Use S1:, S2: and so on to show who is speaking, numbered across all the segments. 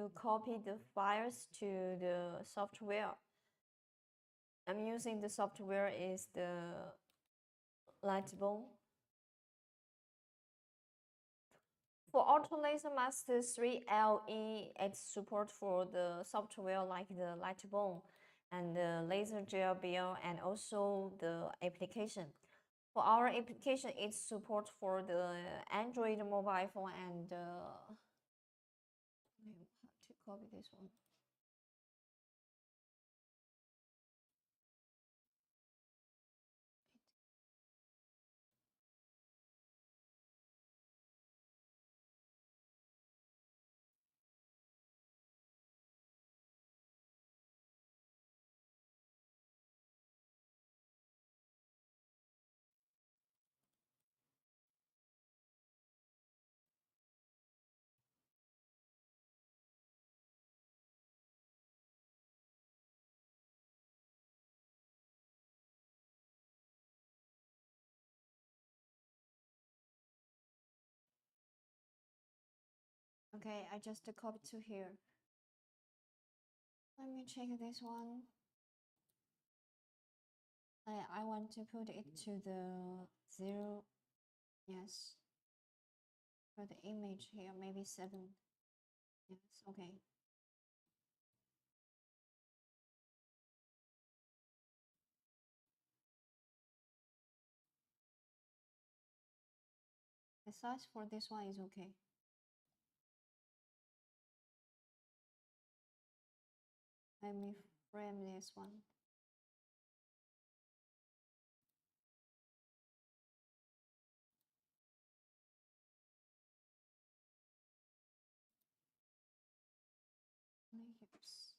S1: to copy the files to the software. I'm using the software is the Lightbone. For Ortur Laser Master 3LE, it's support for the software like the Lightbone and the Laser GLBL and also the application. For our application, it's support for the Android mobile phone and I have to copy this one. Okay, I just copied to here. Let me check this one. I want to put it to the 0. Yes. For the image here, maybe 7. Yes, okay. The size for this one is okay. Let me frame this one. Layers.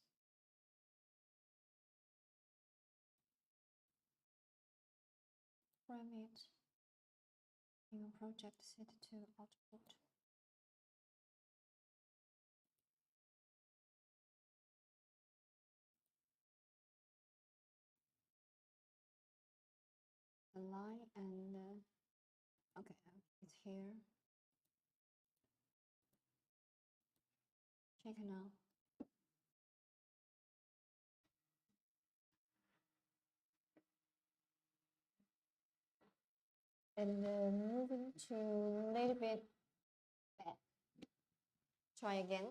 S1: Frame it. New project set to output. The line and okay, it's here. Check now. And moving to a little bit back. Try again.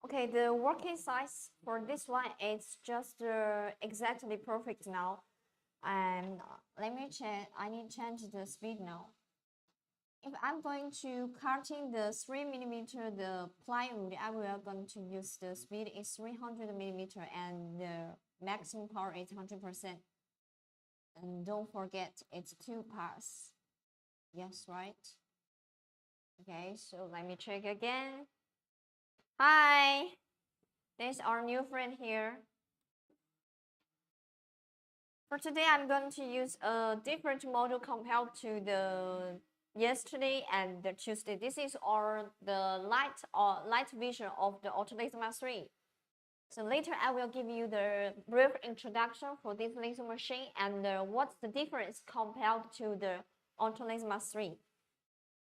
S1: Okay, the working size for this one is just exactly perfect now. And let me check. I need to change the speed now. If I'm going to cutting the 3mm the plywood, I will going to use the speed is 300mm and the maximum power is 100%. And don't forget it's 2 pass. Yes, right? Okay, so let me check again. Hi, this is our new friend here. For today, I'm going to use a different model compared to the yesterday and the Tuesday. This is the light vision of the Ortur Laser Master 3. So later I will give you the brief introduction for this laser machine and what's the difference compared to the Ortur Laser Master 3.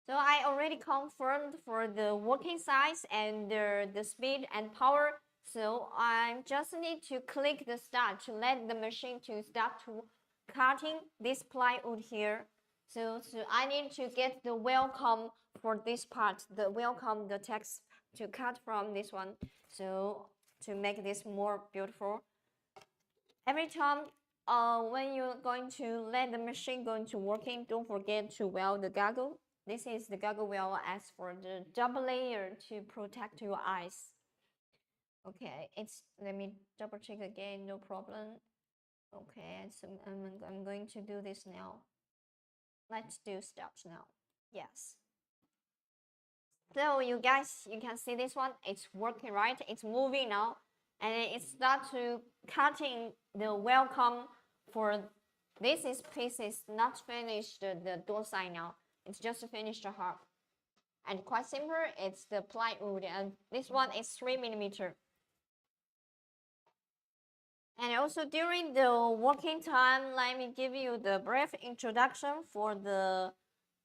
S1: So I already confirmed for the working size and the speed and power. So I just need to click the start to let the machine to start to cutting this plywood here. So I need to get the welcome for this part, the text to cut from this one. So to make this more beautiful. Every time when you're going to let the machine going to working, don't forget to wear the goggle. This is the goggle wear as for the double layer to protect your eyes. Okay, let me double check again, no problem. Okay, so I'm going to do this now. Let's do steps now. Yes. So you guys, you can see this one, it's working, right? It's moving now. And it start to cutting the welcome for this piece is not finished the door side now. It's just finished the half. And quite simple, it's the plywood and this one is 3mm. And also during the working time, let me give you the brief introduction for the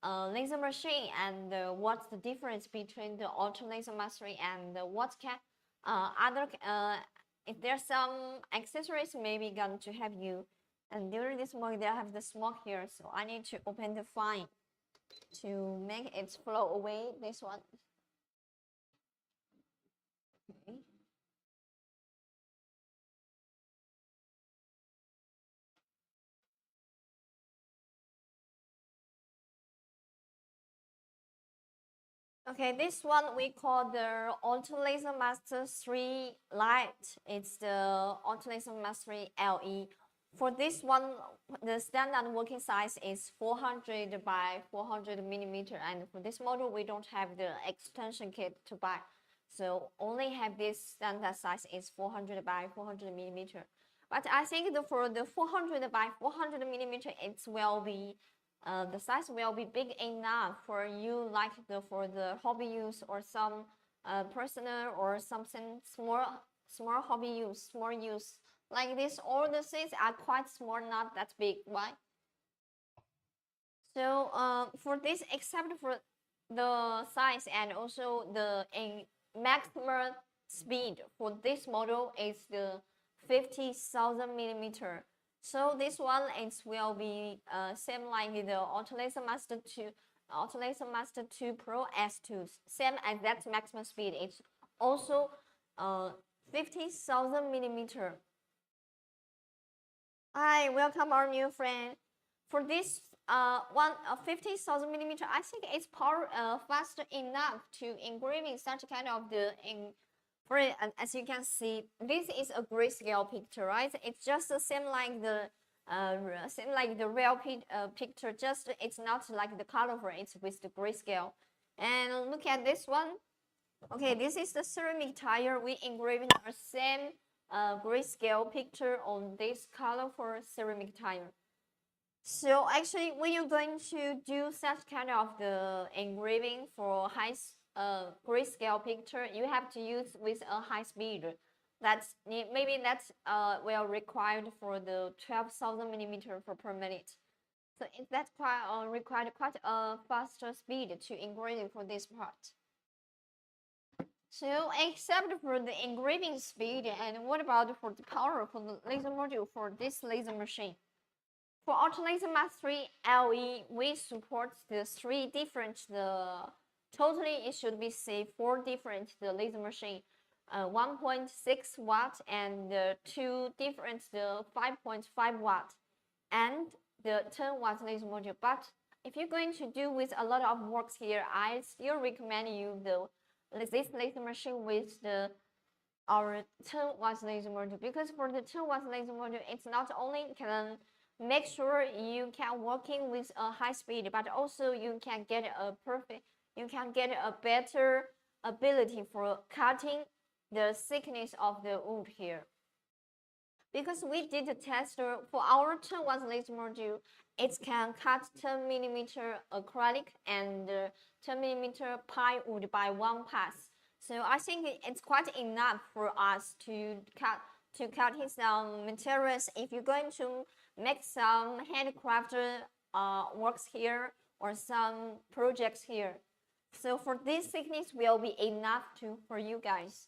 S1: laser machine and what's the difference between the auto laser mastery and what can other if there's some accessories maybe going to help you. And during this work, they have the smoke here, so I need to open the file to make it flow away. This one. Okay. Okay, this one we call the Auto Laser Master 3 Lite. It's the Auto Laser Mastery LE. For this one, the standard working size is 400 by 400 millimeter, and for this model, we don't have the extension kit to buy. So only have this standard size is 400 by 400 millimeter. But I think for the 400 by 400 millimeter, it will be the size will be big enough for you, like for the hobby use or some personal or something small hobby use, small use like this. All the things are quite small, not that big, right? So for this, except for the size and also the maximum speed for this model is the 50,000 millimeter. So this one is will be same like the Autolaser Master 2, Autolaser Master 2 Pro S2, same as that maximum speed. It's also 50,000 millimeter. Hi, welcome our new friend. For this 50,000 millimeter, I think it's power fast enough to engraving such kind of the for it, as you can see, this is a grayscale picture, right? It's just the same like the real picture, just it's not like the colorful, it's with the grayscale. And look at this one. Okay, this is the ceramic tire. We engraving the same grayscale picture on this colorful ceramic tire. So actually, when you're going to do such kind of the engraving for high grayscale picture, you have to use with a high speed. That's maybe that's well required for the 12,000 millimeter per minute. So that's quite required quite a faster speed to engrave for this part. So except for the engraving speed, and what about for the power for the laser module for this laser machine? For Auto Laser Mastery LE, we support the three different totally it should be say four different the laser machine, 1.6 watt and two different the 5.5 watt and the 10 watt laser module. But if you're going to do with a lot of works here, I still recommend you this laser machine with our 10 watt laser module, because for the 10 watt laser module, it's not only can make sure you can working with a high speed, but also you can get a better ability for cutting the thickness of the wood here. Because we did a test for our 10 watt laser module, it can cut 10 millimeter acrylic and 10 millimeter pine wood by one pass. So I think it's quite enough for us to cut some materials. If you're going to make some handcrafted works here or some projects here, so for this thickness will be enough for you guys.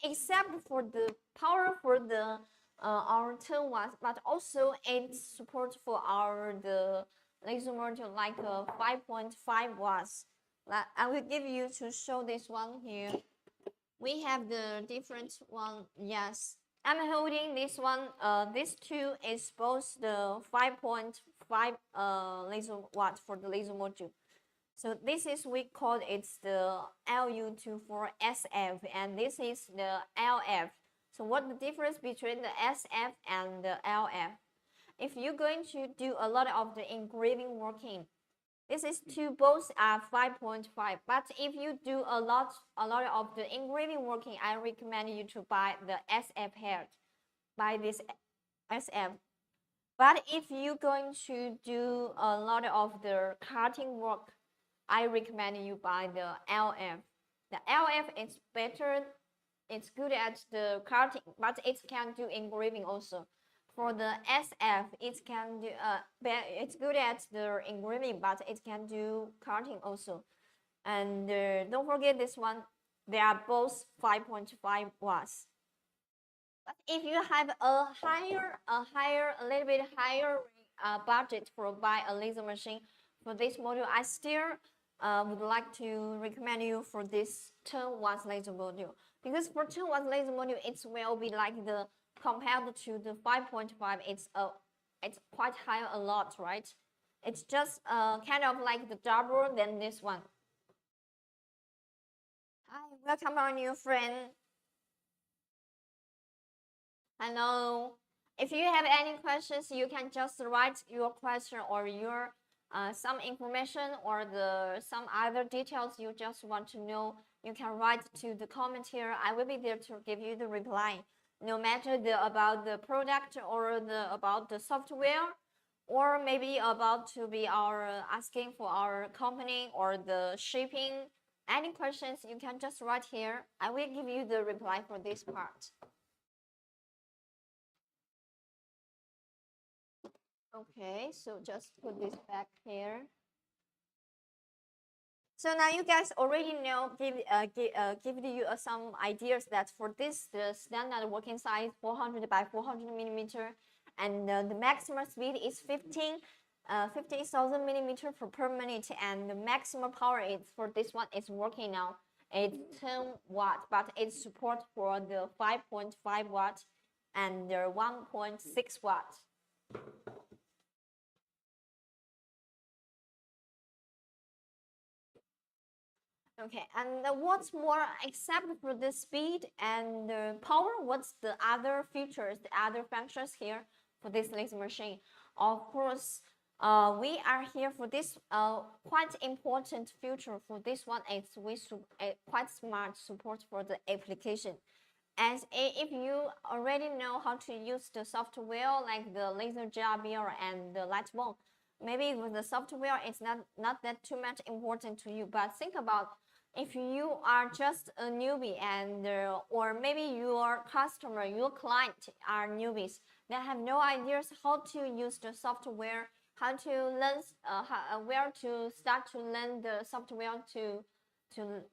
S1: Except for the power for the our 10 watts, but also it supports for our the laser module like 5.5 watts. I will give you to show this one here. We have the different one. Yes, I'm holding this one. This two is both the 5.5 laser watt for the laser module. So this is we call it's the LU24SF, and this is the LF. So what the difference between the SF and the LF? If you're going to do a lot of the engraving working, this is two, both are 5.5. But if you do a lot of the engraving working, I recommend you to buy the SF head. Buy this SF. But if you're going to do a lot of the cutting work, I recommend you buy the LF. The LF is better it's good at the cutting, but it can do engraving also. For the SF, it can do it's good at the engraving, but it can do cutting also. And don't forget this one, they are both 5.5 watts. But if you have a little bit higher budget for buy a laser machine for this module, I still would like to recommend you for this 10 watts laser module, because for 10 watts laser module, it will be like the compared to the 5.5, it's quite high a lot, right? It's just kind of like the double than this one. Hi, welcome our new friend. Hello. If you have any questions, you can just write your question or your some information or some other details you just want to know. You can write to the comment here. I will be there to give you the reply. No matter about the product or about the software, or maybe about to be our asking for our company or the shipping. Any questions, you can just write here. I will give you the reply for this part. Okay, so just put this back here. So now you guys already know, give you some ideas that for this, the standard working size 400 by 400 millimeter, and the maximum speed is 50,000 millimeter per minute, and the maximum power is for this one is working now. It's 10 watt, but it support for the 5.5 watt and the 1.6 watt. Okay, and what's more, except for the speed and the power, what's the other features, the other functions here for this laser machine? Of course, we are here for this quite important feature for this one is quite smart support for the application. As if you already know how to use the software like the laser JRBR and the light bulb, maybe with the software it's not that too much important to you, but think about if you are just a newbie and or maybe your customer, your client are newbies, they have no ideas how to use the software, how to learn where to start to learn the software to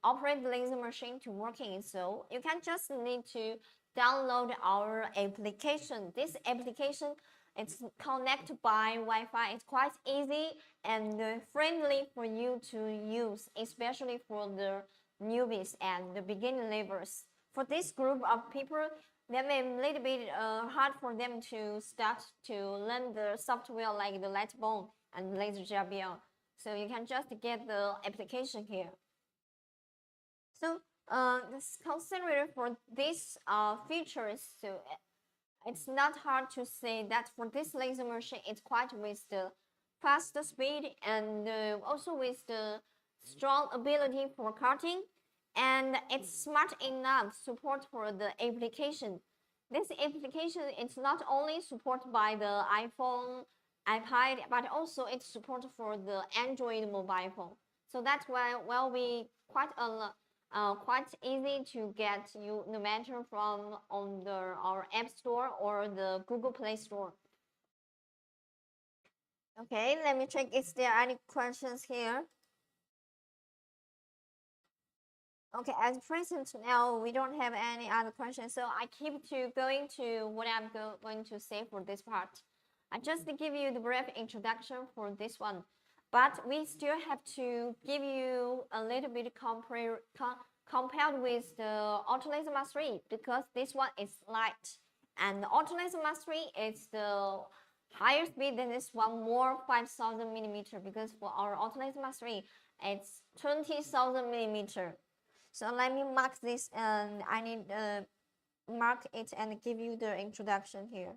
S1: operate the laser machine to working. So you can just need to download our application. This application, it's connected by Wi-Fi. It's quite easy and friendly for you to use, especially for the newbies and the beginner levels. For this group of people, that may be a little bit hard for them to start to learn the software like the light bulb and laser JBL. So you can just get the application here. So considering for these features, so it's not hard to say that for this laser machine, it's quite with the fast speed and also with the strong ability for cutting, and it's smart enough support for the application. This application is not only supported by the iPhone, iPad, but also it's supported for the Android mobile phone. So that's why will be quite easy to get you no matter from on our App Store or the Google Play Store. Okay, let me check if there are any questions here. Okay, as present now, we don't have any other questions, so I keep to going to what I'm going to say for this part. I just give you the brief introduction for this one, but we still have to give you a little bit compared with the Ortur Laser Master 3, because this one is light, and the Ortur Laser Master 3 is the higher speed than this one, more 5,000 millimeter, because for our Ortur Laser Master 3, it's 20,000 millimeter. So let me mark this, and I need mark it and give you the introduction here.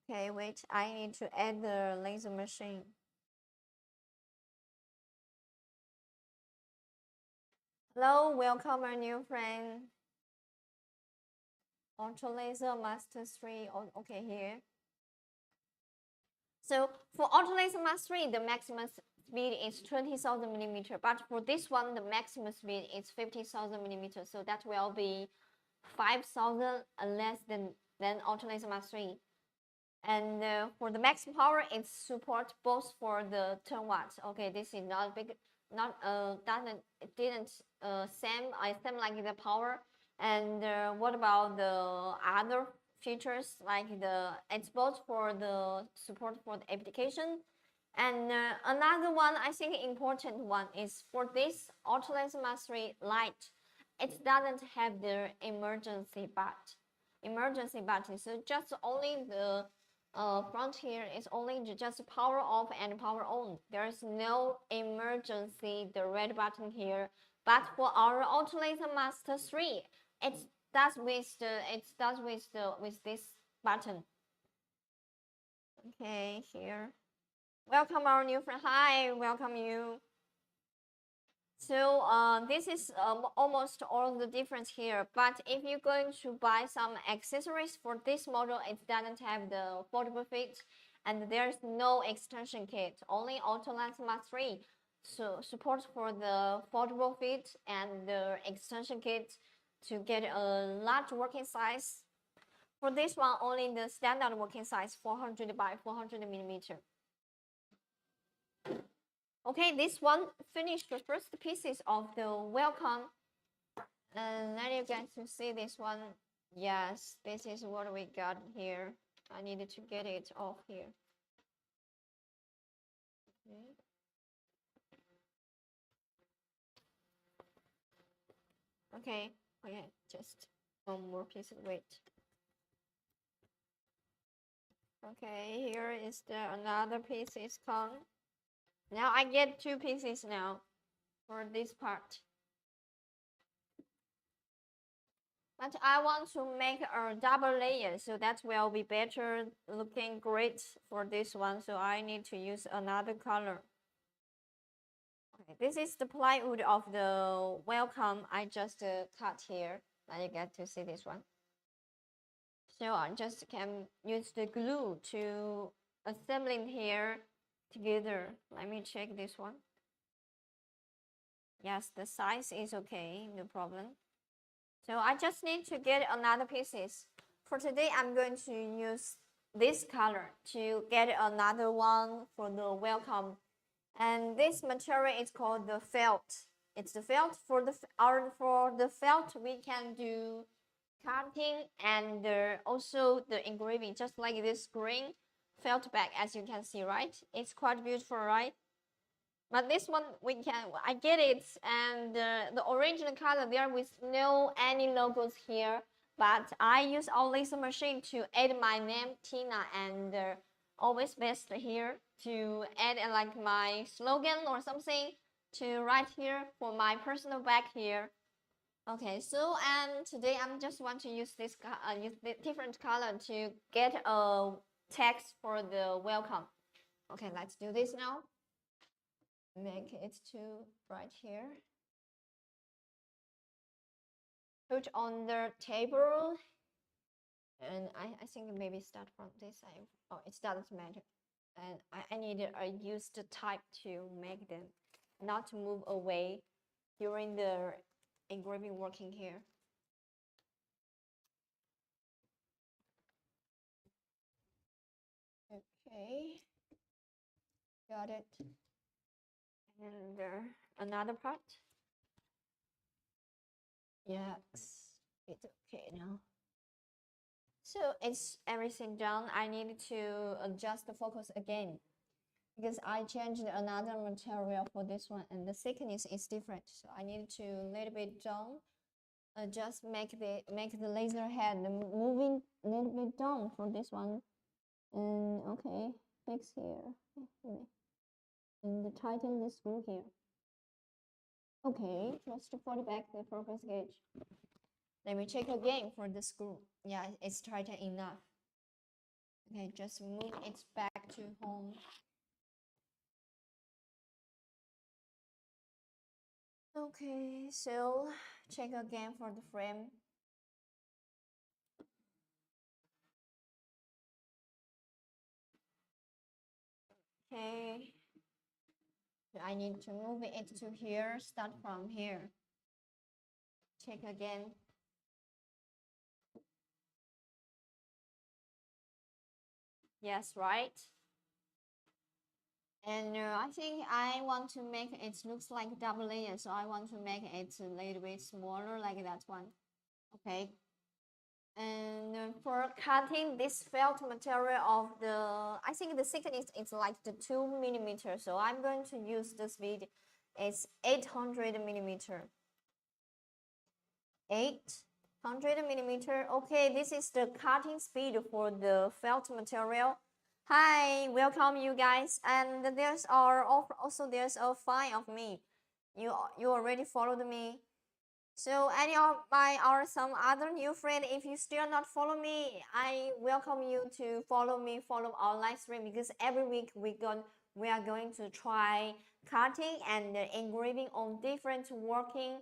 S1: Okay, wait, I need to add the laser machine. Hello, welcome our new friend. Ortur Laser Master 3, okay, here. So for Ortur Max 3, the maximum speed is 20,000 millimeter, but for this one, the maximum speed is 50,000 millimeter. So that will be 5,000 less than Ortur Max 3. And for the max power, it supports both for the 10 watts. Okay, this is not big, not doesn't it didn't same like the power. And what about the other features like it's both for the support for the application. And another one I think important one is for this Ortur Mastery light, it doesn't have the emergency button. So just only the front here is only just power off and power on. There is no emergency, the red button here. But for our Ortur Master 3, it does with this button. Okay, here. Welcome our new friend. Hi, welcome you. So this is almost all the difference here. But if you're going to buy some accessories for this model, it doesn't have the foldable feet, and there's no extension kit. Only Ortur Max 3 so support for the foldable feet and the extension kit to get a large working size. For this one, only the standard working size 400 by 400 millimeter. Okay, this one finished the first pieces of the welcome. And then you get to see this one. Yes, this is what we got here. I needed to get it off here. Okay, okay, just one more piece of weight. Okay, here is the another piece is come. Now I get two pieces now for this part. But I want to make a double layer, so that will be better looking great for this one. So I need to use another color. Okay, this is the plywood of the welcome I just cut here. Now you get to see this one. So I just can use the glue to assembling here together. Let me check this one. Yes, the size is okay, no problem. So I just need to get another pieces. For today, I'm going to use this color to get another one for the welcome. And this material is called the felt. It's the felt for the felt we can do cutting and also the engraving, just like this green felt bag, as you can see, right? It's quite beautiful, right? But this one I get it, and the original color there with no any logos here. But I use our laser machine to add my name Tina and always best here to add like my slogan or something to write here for my personal bag here. Okay, so and today I'm just want to use this different color to get a text for the welcome. Okay, let's do this now. Make it to right here. Put on the table, and I think maybe start from this side. Oh, it doesn't matter. And I need I use the type to make them not move away during the engraving working here. Okay, got it. And another part. Yes, it's okay now. So it's everything done. I need to adjust the focus again because I changed another material for this one and the thickness is different. So I need to little bit down, just make the laser head moving a little bit down for this one. And okay, fix here. And tighten the screw here. Okay, just to fold back the focus gauge. Let me check again for the screw. Yeah, it's tight enough. Okay, just move it back to home. Okay, so check again for the frame. Okay. I need to move it to here, start from here. Check again. Yes, right. And I think I want to make it looks like double layer, so I want to make it a little bit smaller like that one. Okay. And for cutting this felt material of the, I think the thickness is like the 2 mm. So I'm going to use the speed. It's 800 mm. 800 mm. Okay, this is the cutting speed for the felt material. Hi, welcome you guys. And there's also there's a file of me. You already followed me. So any of my or some other new friend, if you still not follow me, I welcome you to follow me, follow our live stream, because every week we are going to try cutting and engraving on different working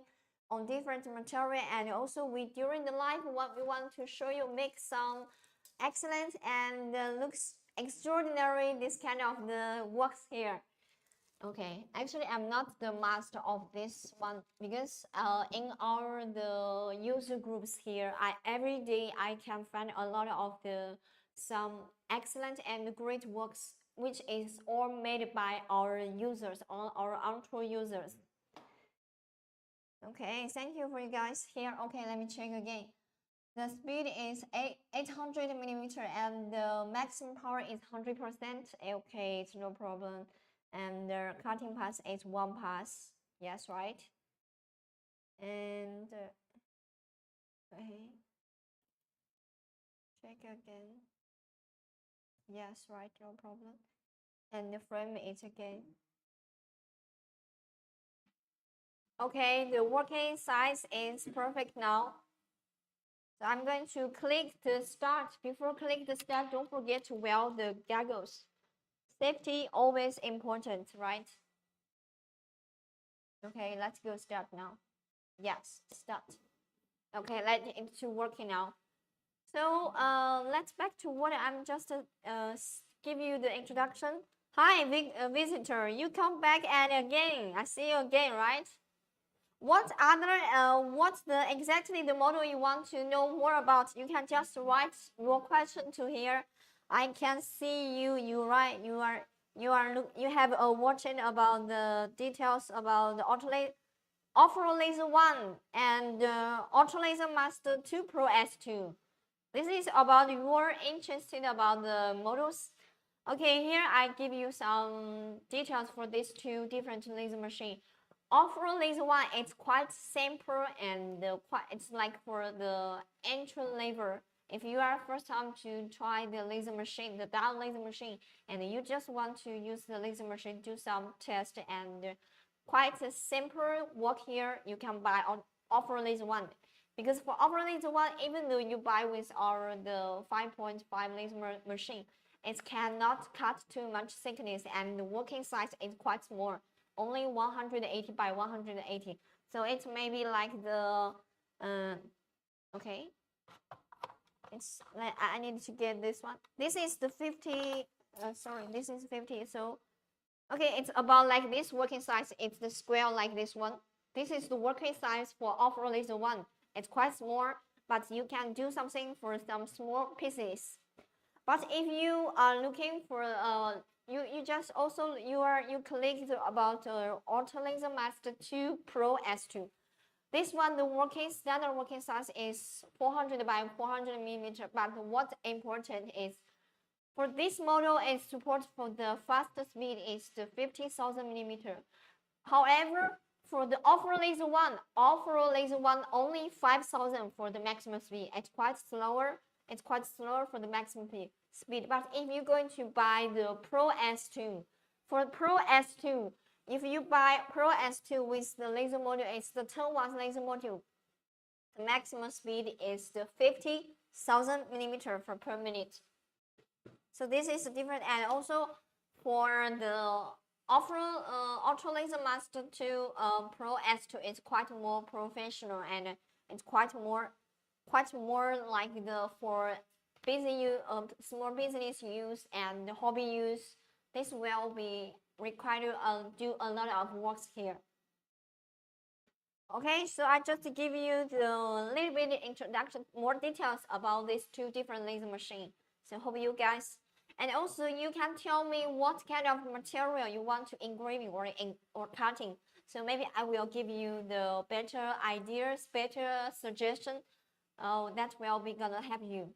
S1: on different material, and also we during the live what we want to show you make some excellent and looks extraordinary this kind of the works here. Okay, actually I'm not the master of this one, because in our the user groups here, I every day I can find a lot of the some excellent and great works which is all made by our users, all our Ortur users. Okay, thank you for you guys here. Okay, let me check again. The speed is 800 mm and the maximum power is 100%. Okay, it's no problem. And the cutting pass is 1 pass. Yes, right? And okay, check again. Yes, right, no problem. And the frame is again. Okay, the working size is perfect now. So I'm going to click the start. Before click the start, don't forget to wear the goggles. Safety always important, right? Okay, let's go start now. Yes, start. Okay, let's into working now. So let's back to what I'm just give you the introduction. Hi, visitor. You come back and again. I see you again, right? What other what's the exactly the model you want to know more about? You can just write your question to here. I can see you. You write. You have a watching about the details about the Ortur Laser 1 and Ortur Laser Master 2 Pro S2. This is about you're interested about the models. Okay, here I give you some details for these two different laser machine. Ortur Laser 1, it's quite simple and it's like for the entry level. If you are first time to try the laser machine, the down laser machine, and you just want to use the laser machine, do some test and quite a simple work here, you can buy on Ortur Laser 1. Because for Ortur Laser 1, even though you buy with our the 5.5 laser machine, it cannot cut too much thickness and the working size is quite small, only 180 by 180. So it's maybe like the okay. It's I need to get this one. This is the 50. Sorry, this is 50. So okay, it's about like this working size. It's the square like this one. This is the working size for Ortur Laser 1. It's quite small, but you can do something for some small pieces. But if you are looking for you just also you click about Ortur Laser Master 2 Pro S2. This one, the working standard working size is 400 by 400 millimeter. But what's important is for this model, it supports for the fastest speed is the 50,000 millimeter. However, for the Ortur Laser 1 only 5,000 for the maximum speed. It's quite slower. It's quite slower for the maximum speed. But if you're going to buy the Pro S2, for Pro S2, if you buy Pro S2 with the laser module, it's the 10 watts laser module. The maximum speed is the 50,000 millimeter per minute. So this is different, and also for the Ortur Laser Master 2 Pro S2, it's quite more professional and it's quite more like the for busy small business use and hobby use. this will be required to do a lot of works here. Okay, so I just give you the little bit introduction, more details about these two different laser machines. So hope you guys, and also you can tell me what kind of material you want to engraving or cutting. So maybe I will give you the better ideas, better suggestion. That will be gonna help you.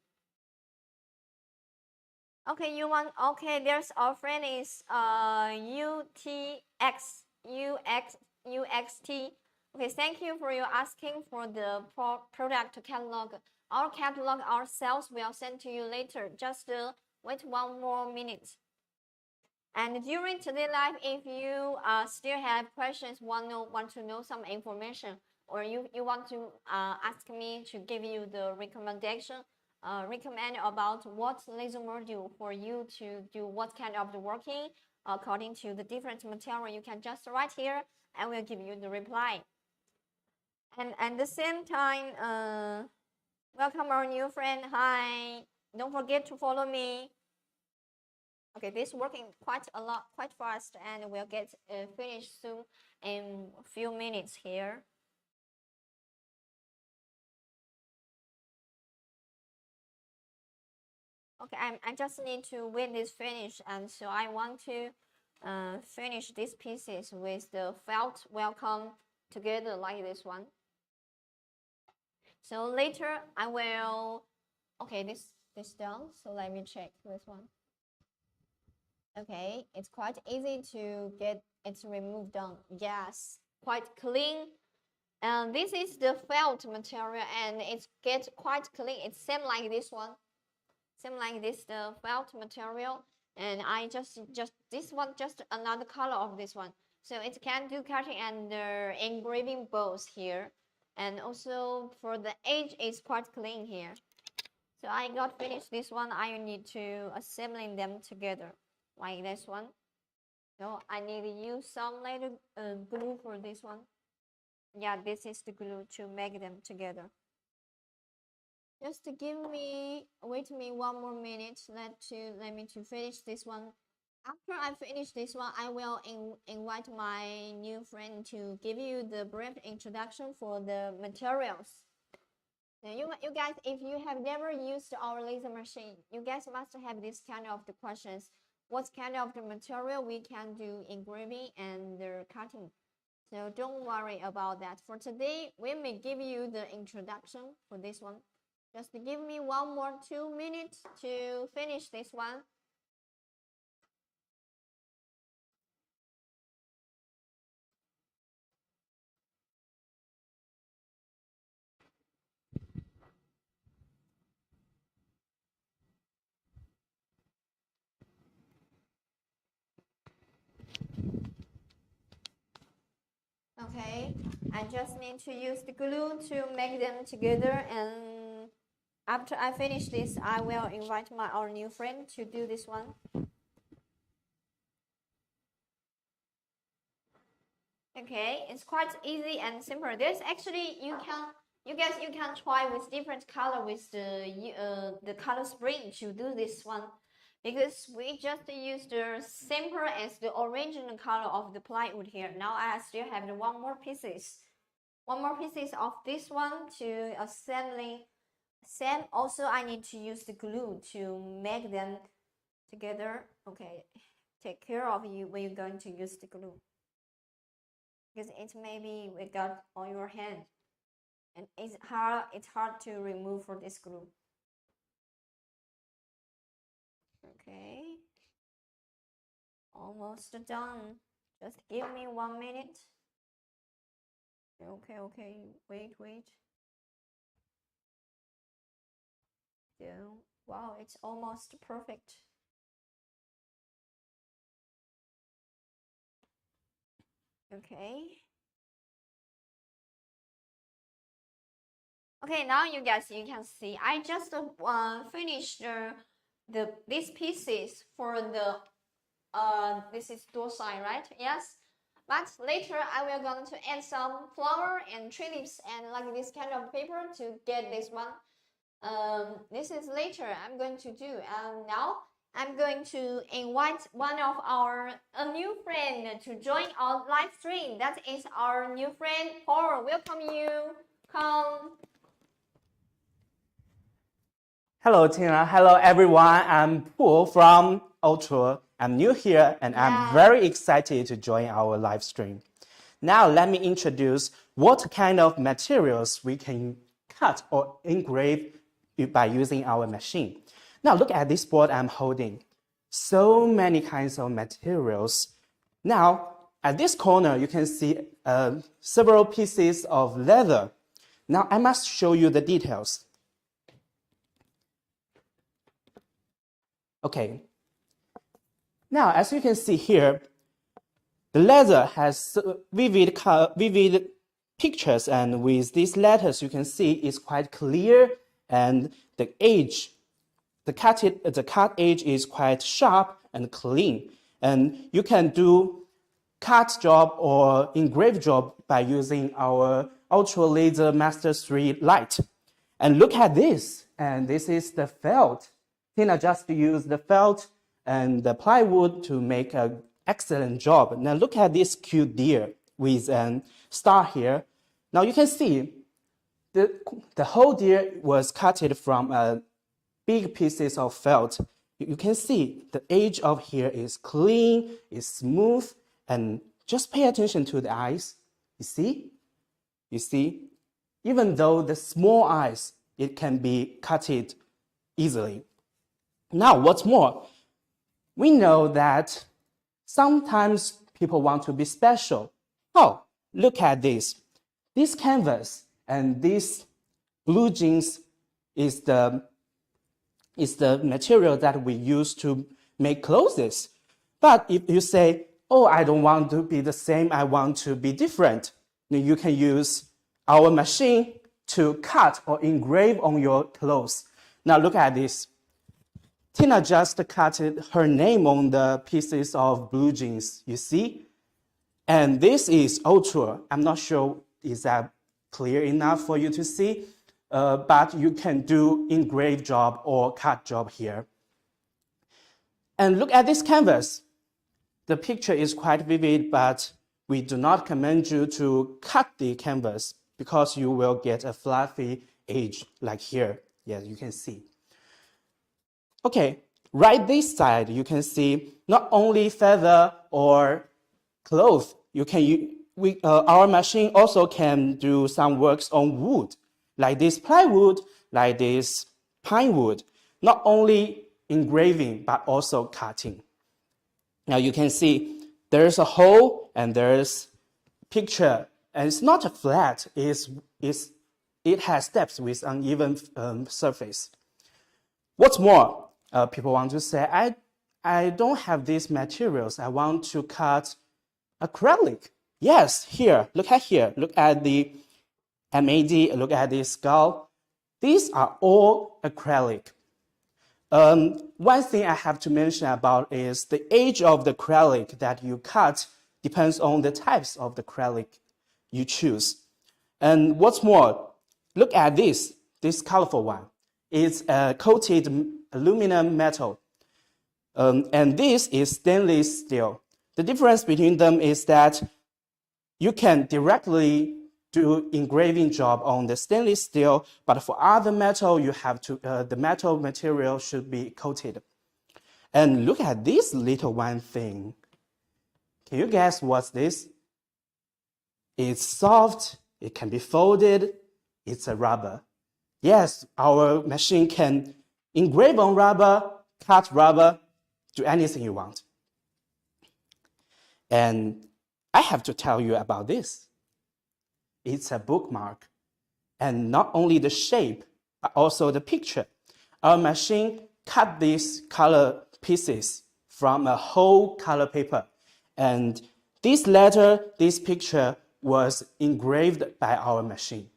S1: Okay, you want, okay, there's our friend is UTX Okay, thank you for your asking for the product catalog. Our catalog, our sales will send to you later. Just wait 1 more minute. And during today's live, if you still have questions, want to know some information, or you want to ask me to give you the recommend about what laser module for you to do what kind of the working according to the different material, you can just write here and we'll give you the reply. And at the same time, welcome our new friend. Hi, don't forget to follow me. Okay, this is working quite fast, and we'll get finished soon in a few minutes here. Okay, I just need to wait this finish, and so I want to finish these pieces with the felt welcome together like this one. So later I will, okay, this done. So let me check this one. Okay, it's quite easy to get it removed done. Yes, quite clean. And this is the felt material, and it gets quite clean. It's same like this one, same like this the felt material. And I just this one just another color of this one. So it can do cutting and engraving both here. And also for the edge is quite clean here. So I got finished this one. I need to assembling them together like this one. So I need to use some later glue for this one. Yeah, this is the glue to make them together. Just wait me 1 more minute. Let me to finish this one. After I finish this one, I will invite my new friend to give you the brief introduction for the materials. Now you guys, if you have never used our laser machine, you guys must have this kind of the questions. What kind of the material we can do engraving and the cutting? So don't worry about that. For today, we may give you the introduction for this one. Just give me 1 more 2 minutes to finish this one. Okay, I just need to use the glue to make them together, and after I finish this, I will invite our new friend to do this one. Okay, it's quite easy and simple. There's actually you can try with different color with the color spring to do this one, because we just use the simple as the original color of the plywood here. Now I still have the one more pieces of this one to assembling. Same also I need to use the glue to make them together. Okay, take care of you when you're going to use the glue, because it maybe we got on your hand and it's hard to remove for this glue. Okay, almost done. Just give me 1 minute. Okay, wait. Yeah. Wow, it's almost perfect. Okay. Okay, now you guys, you can see I just finished these pieces for the this is door side, right? Yes. But later I will going to add some flower and tulips and like this kind of paper to get this one. This is later I'm going to do. And now I'm going to invite one of a new friend to join our live stream. That is our new friend, Paul. Welcome you. Come.
S2: Hello, Tina. Hello, everyone. I'm Paul from Ortur. I'm new here and I'm very excited to join our live stream. Now, let me introduce what kind of materials we can cut or engrave by using our machine. Now, look at this board I'm holding. So many kinds of materials. Now, at this corner, you can see several pieces of leather. Now, I must show you the details. Okay. Now, as you can see here, the leather has vivid pictures, and with these letters, you can see it's quite clear, and the cut edge is quite sharp and clean. And you can do cut job or engrave job by using our Ultra Laser Master 3 light. And look at this, and this is the felt. Tina just used the felt and the plywood to make an excellent job. Now look at this cute deer with a star here. Now you can see the whole deer was cut from big pieces of felt. You can see the edge of here is clean, is smooth, and just pay attention to the eyes. You see? You see? Even though the small eyes, it can be cutted easily. Now, what's more, we know that sometimes people want to be special. Oh, look at this. This canvas and this blue jeans is the material that we use to make clothes. But if you say, oh, I don't want to be the same, I want to be different, then you can use our machine to cut or engrave on your clothes. Now look at this. Tina just cut her name on the pieces of blue jeans, you see? And this is Ortur. I'm not sure is that clear enough for you to see, but you can do engrave job or cut job here. And look at this canvas. The picture is quite vivid, but we do not recommend you to cut the canvas because you will get a fluffy edge like here. Yes, you can see. Okay, right this side, you can see not only feather or cloth, our machine also can do some works on wood, like this plywood, like this pine wood, not only engraving, but also cutting. Now you can see there's a hole and there's picture, and it's not flat, it has steps with uneven surface. What's more, people want to say, I don't have these materials. I want to cut acrylic. Yes, here, look at the MAD, look at this skull. These are all acrylic. One thing I have to mention about is the age of the acrylic that you cut depends on the types of the acrylic you choose. And what's more, look at this colorful one. It's a coated aluminum metal. And this is stainless steel. The difference between them is that you can directly do engraving job on the stainless steel, but for other metal, you have to, the metal material should be coated. And look at this little one thing. Can you guess what's this? It's soft, it can be folded, it's a rubber. Yes, our machine can engrave on rubber, cut rubber, do anything you want. And I have to tell you about this. It's a bookmark. And not only the shape, but also the picture. Our machine cut these color pieces from a whole color paper. And this letter, this picture was engraved by our machine.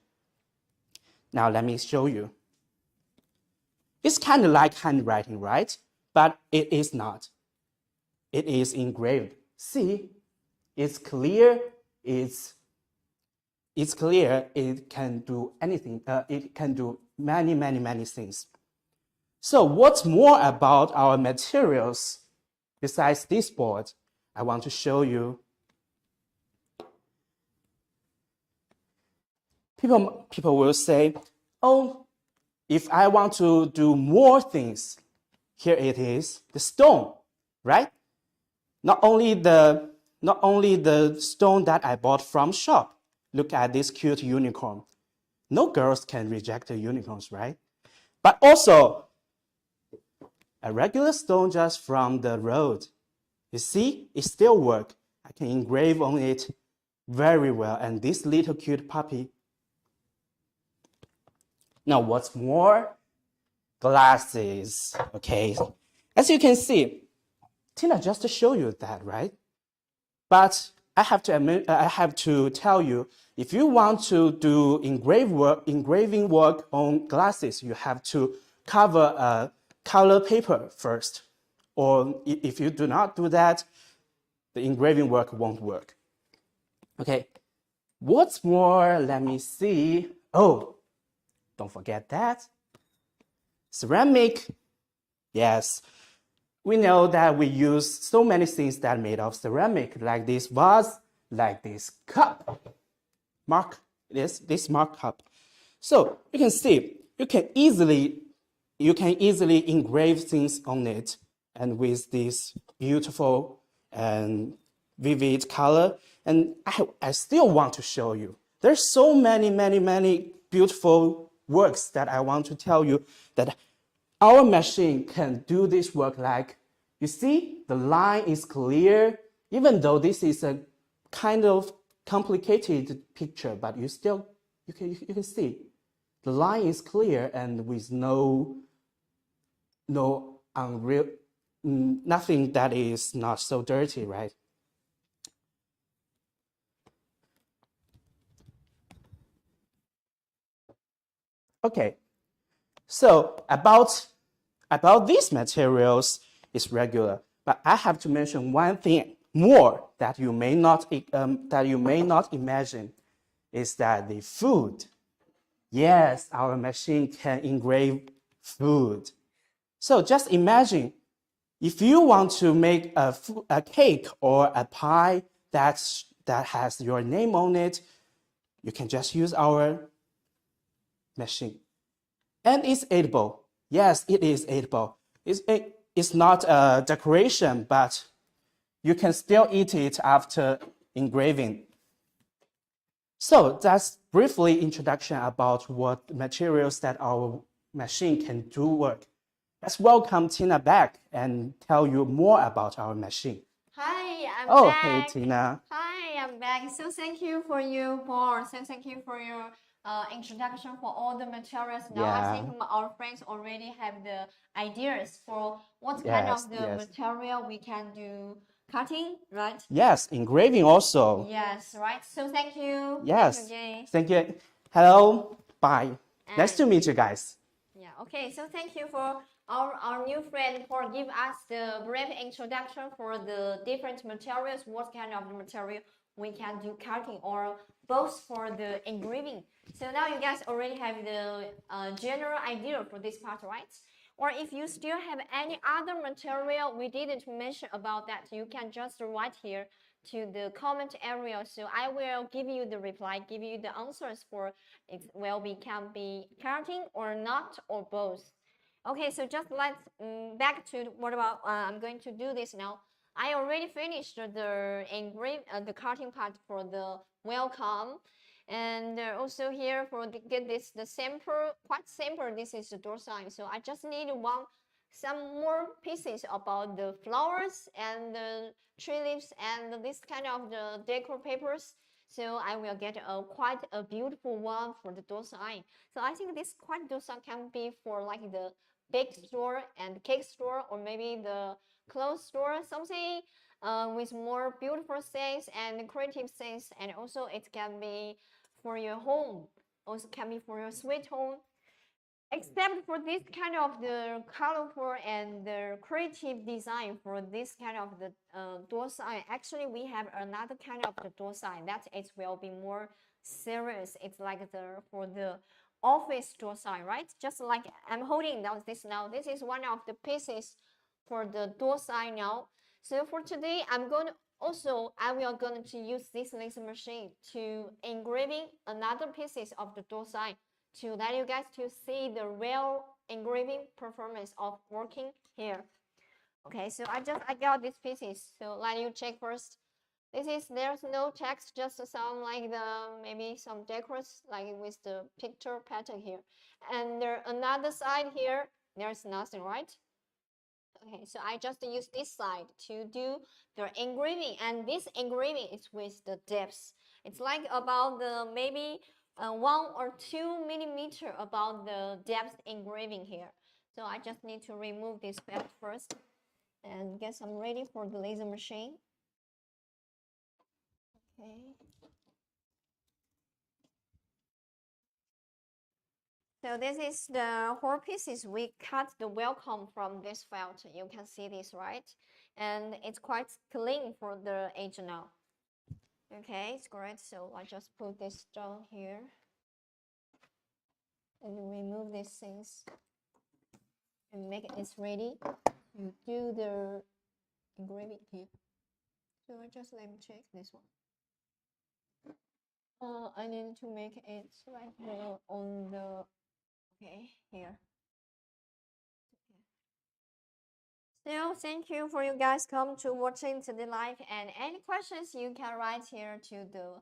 S2: Now let me show you. It's kind of like handwriting, right? But it is not. It is engraved. See, it's clear, it's clear, it can do anything. It can do many things. So what's more about our materials besides this board? I want to show you. People will say, oh, if I want to do more things, here it is, the stone, right? Not only the stone that I bought from shop. Look at this cute unicorn. No girls can reject the unicorns, right? But also a regular stone just from the road. You see, it still works. I can engrave on it very well. And this little cute puppy. Now, what's more? Glasses. Okay. As you can see, Tina just showed you that, right? But I have to tell you, if you want to do engraving work on glasses, you have to cover a color paper first. Or if you do not do that, the engraving work won't work. Okay, what's more, let me see. Oh, don't forget that. Ceramic, yes. We know that we use so many things that are made of ceramic, like this vase, like this cup, this mark cup. So you can see, you can easily engrave things on it, and with this beautiful and vivid color. And I still want to show you. There's so many beautiful works that I want to tell you that our machine can do this work. Like, you see, the line is clear, even though this is a kind of complicated picture, but you can see the line is clear and with no unreal, nothing that is not so dirty, right? Okay, so about these materials is regular, but I have to mention one thing more that you may not imagine, is that the food. Yes, our machine can engrave food. So just imagine, if you want to make a cake or a pie that has your name on it, you can just use our machine. And it's edible. Yes, it is edible. It's not a decoration, but you can still eat it after engraving. So that's briefly introduction about what materials that our machine can do work. Let's welcome Tina back and tell you more about our machine.
S1: Hi, I'm
S2: Oh,
S1: back.
S2: hey Tina.
S1: Hi, I'm back. So thank you for your board. So thank you for your introduction for all the materials. Now I think our friends already have the ideas for what kind of the material we can do cutting, right?
S2: Yes, engraving also.
S1: Yes, right. So thank you.
S2: Yes.
S1: Thank you, Jay.
S2: Thank you. Hello. Bye. Nice to
S1: And
S2: meet you guys.
S1: yeah, okay. So thank you for our new friend for give us the brief introduction for the different materials, what kind of material we can do cutting or both for the engraving. So now you guys already have the general idea for this part, right? Or if you still have any other material we didn't mention about that, you can just write here to the comment area. So I will give you the reply, give you the answers for it will be can be cutting or not or both. Okay, so just let's back to what about I'm going to do this now. I already finished the the cutting part for the welcome, and also here for the, get this the sample quite simple. This is the door sign, so I just need some more pieces about the flowers and the tree leaves and this kind of the decor papers. So I will get a quite a beautiful one for the door sign. So I think this quite door sign can be for like the bake store and cake store or maybe the clothes store, something with more beautiful things and creative things, and also it can be for your home, also can be for your sweet home. Except for this kind of the colorful and the creative design for this kind of the door sign, actually we have another kind of the door sign that it will be more serious. It's like the for the office door sign, right? Just like I'm holding down this now. This is one of the pieces for the door sign now. So for today, I will going to use this laser machine to engraving another pieces of the door sign to let you guys to see the real engraving performance of working here. Okay, so I got these pieces. So let you check first. There's no text, just some like maybe some decors like with the picture pattern here. And there another side here, there's nothing, right? Okay, so I just use this side to do the engraving, and this engraving is with the depths. It's like about the maybe 1 or 2 millimeter about the depth engraving here. So I just need to remove this felt first and get some ready for the laser machine. Okay. So this is the whole pieces. We cut the welcome from this felt. You can see this, right? And it's quite clean for the edge now. Okay, it's great. So I just put this down here and remove these things and make it ready to do the engraving here. So I just let me check this one. I need to make it right here on the here. So thank you for you guys come to watching today live, and any questions you can write here to the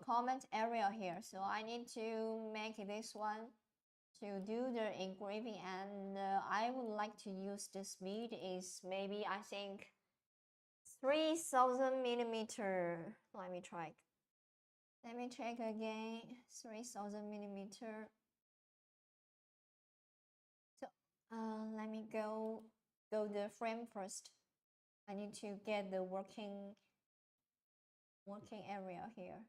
S1: comment area here. So I need to make this one to do the engraving, and I would like to use the speed is maybe I think 3000 millimeter. Let me try. Let me check again. 3000 millimeter. So let me go the frame first. I need to get the working area here.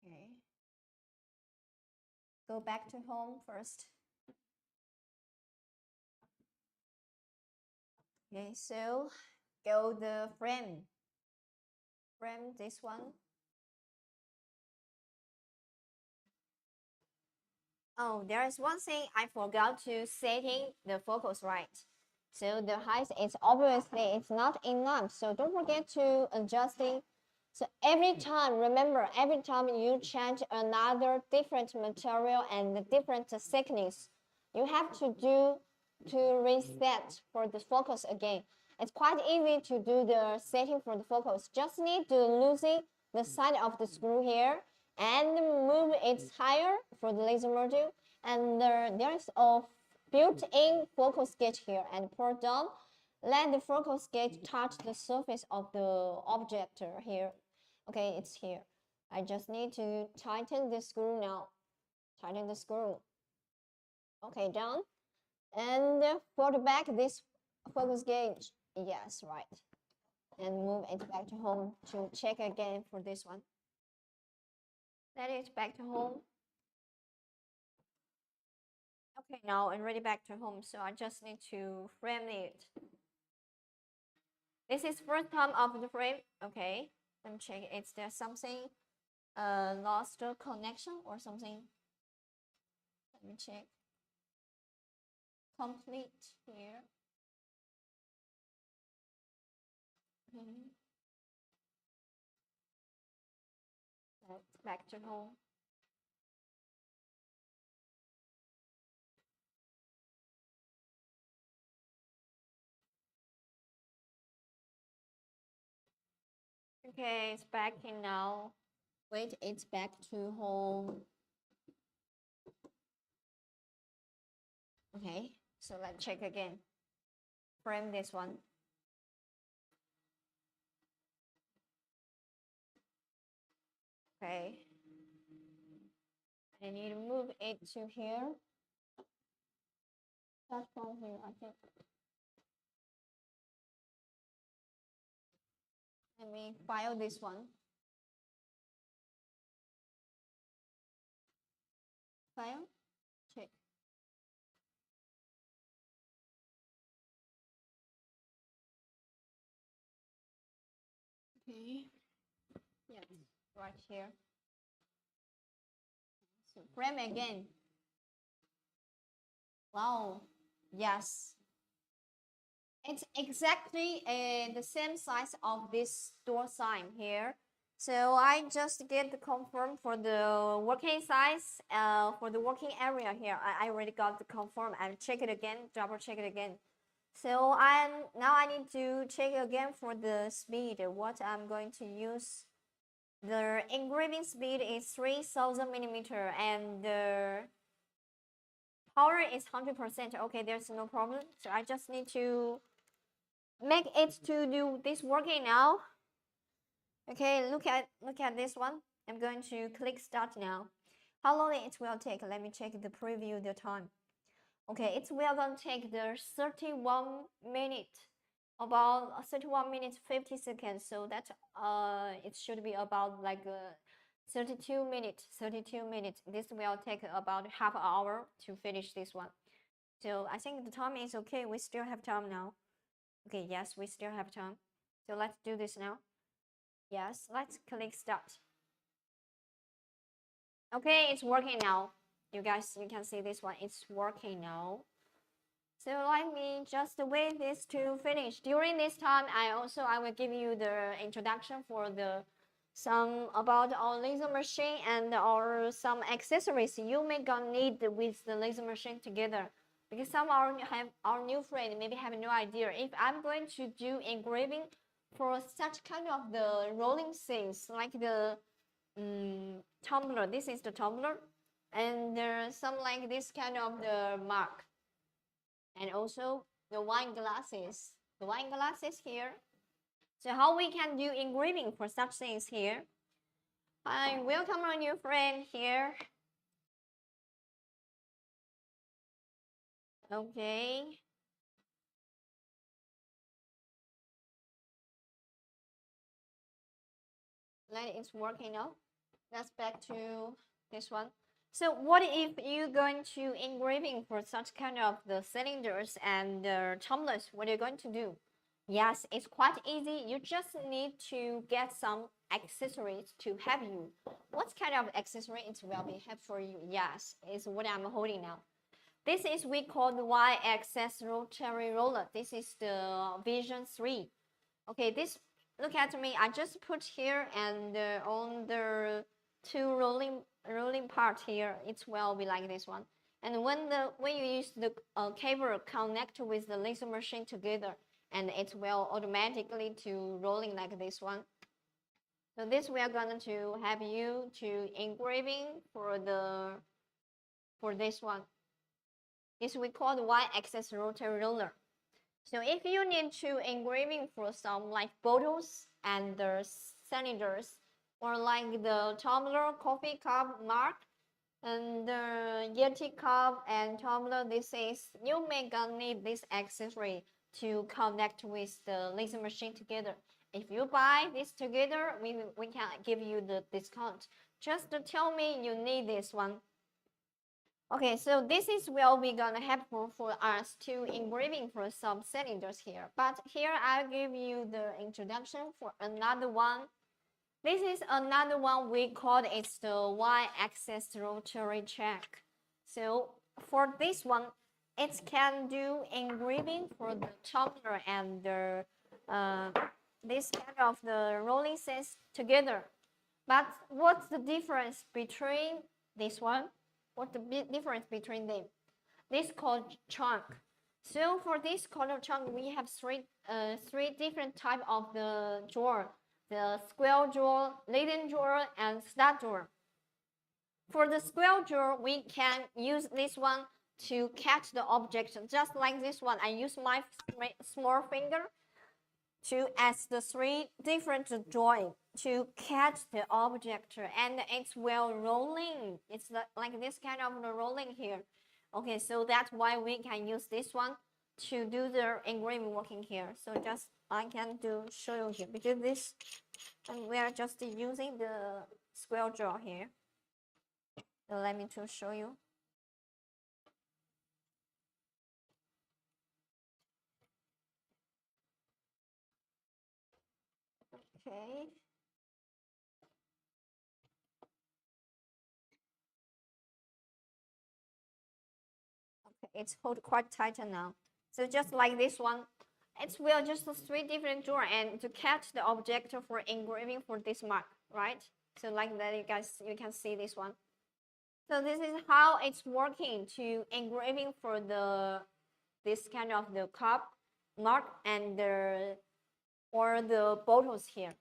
S1: Okay. Go back to home first. Okay, so go the frame. Frame this one. Oh, there is one thing I forgot to setting the focus right. So the height is obviously it's not enough. So don't forget to adjusting. So every time, remember, every time you change another different material and different thickness, you have to do to reset for the focus again. It's quite easy to do the setting for the focus. Just need to loosen the side of the screw here and move it higher for the laser module. And there is a built-in focus gauge here, and pull down. Let the focus gauge touch the surface of the object here. Okay, it's here. I just need to tighten the screw now. Tighten the screw. Okay, done. And for the back, this focus gauge. Yes, right. And move it back to home to check again for this one. Let it back to home. Okay, now I'm ready back to home. So I just need to frame it. This is first time of the frame. Okay, let me check. Is there something lost connection or something? Let me check. Complete here. Let's back to home. Okay, it's back in now. Wait, it's back to home. Okay, so let's check again. Frame this one. Okay. I need to move it to here. Start from here, I think. Let me file this one. File, check. Okay. right here. So frame again. Wow, yes. It's exactly the same size of this door sign here. So I just get the confirm for the working size, for the working area here. I already got the confirm and check it again, double check it again. So now I need to check again for the speed, what I'm going to use. The engraving speed is 3000 millimeter and the power is 100%. Okay, there's no problem. So I just need to make it to do this working now. Okay, look at this one. I'm going to click start now. How long it will take? Let me check the preview the time. Okay, it will gonna take the 31 minutes, about 31 minutes 50 seconds. So that it should be about like 32 minutes. 32 minutes. This will take about half an hour to finish this one. So I think the time is okay. We still have time now. Okay, yes, we still have time. So let's do this now. Yes, let's click start. Okay, it's working now. You guys, you can see this one. It's working now. So let me just wait this to finish. During this time, I will give you the introduction for the some about our laser machine and or some accessories you may gonna need with the laser machine together. Because some our new friend maybe have no idea. If I'm going to do engraving for such kind of the rolling things like the tumbler, this is the tumbler, and there's some like this kind of the mark, and also the wine glasses. The wine glasses here. So how we can do engraving for such things here? Hi, welcome our new friend here. Okay. Let it's working now. Let's back to this one. So what if you're going to engraving for such kind of the cylinders and the tumblers? What are you going to do? Yes, it's quite easy. You just need to get some accessories to help you. What kind of accessory it will be help for you? Yes, is what I'm holding now. This is we call the Y-axis rotary roller. This is the Vision 3. Okay, this look at me. I just put here and on the two rolling part here, it will be like this one. And when you use the cable connect with the laser machine together, and it will automatically to rolling like this one. So this we are going to have you to engraving for this one. This we call the Y-axis rotary roller. So if you need to engraving for some like bottles and the cylinders, or like the tumbler, coffee cup mark, and the Yeti cup and tumbler, this is you may gonna need this accessory to connect with the laser machine together. If you buy this together, we can give you the discount. Just tell me you need this one. Okay, so this is will be gonna helpful for us to engraving for some cylinders here. But here I'll give you the introduction for another one. This is another one we call it's the Y-axis rotary check. So for this one, it can do engraving for the tumbler and the this kind of the rolling things together. But what's the difference between this one? What's the big difference between them? This called chunk. So for this color chunk, we have three different type of the drawer: the square drawer, leading drawer, and stud drawer. For the square drawer, we can use this one to catch the object, just like this one. I use my small finger to as the three different drawing to catch the object, and it's well rolling. It's like this kind of rolling here. Okay, so that's why we can use this one to do the engraving working here. So just I can do show you here because this, and we are just using the square draw here. So let me to show you. Okay. it's hold quite tighter now. So just like this one, it will just 3 different drawer and to catch the object for engraving for this mark, right? So like that, you can see this one. So this is how it's working to engraving for this kind of the cup mark and the bottles here.